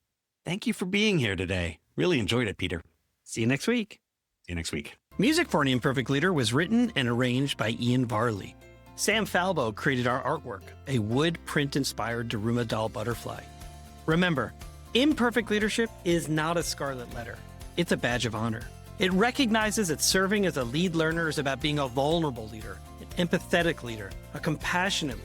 Thank you for being here today. Really enjoyed it, Peter.
See you next week.
See you next week.
Music for An Imperfect Leader was written and arranged by Ian Varley. Sam Falbo created our artwork, a wood print-inspired Daruma doll butterfly. Remember, imperfect leadership is not a scarlet letter. It's a badge of honor. It recognizes that serving as a lead learner is about being a vulnerable leader, an empathetic leader, a compassionate leader.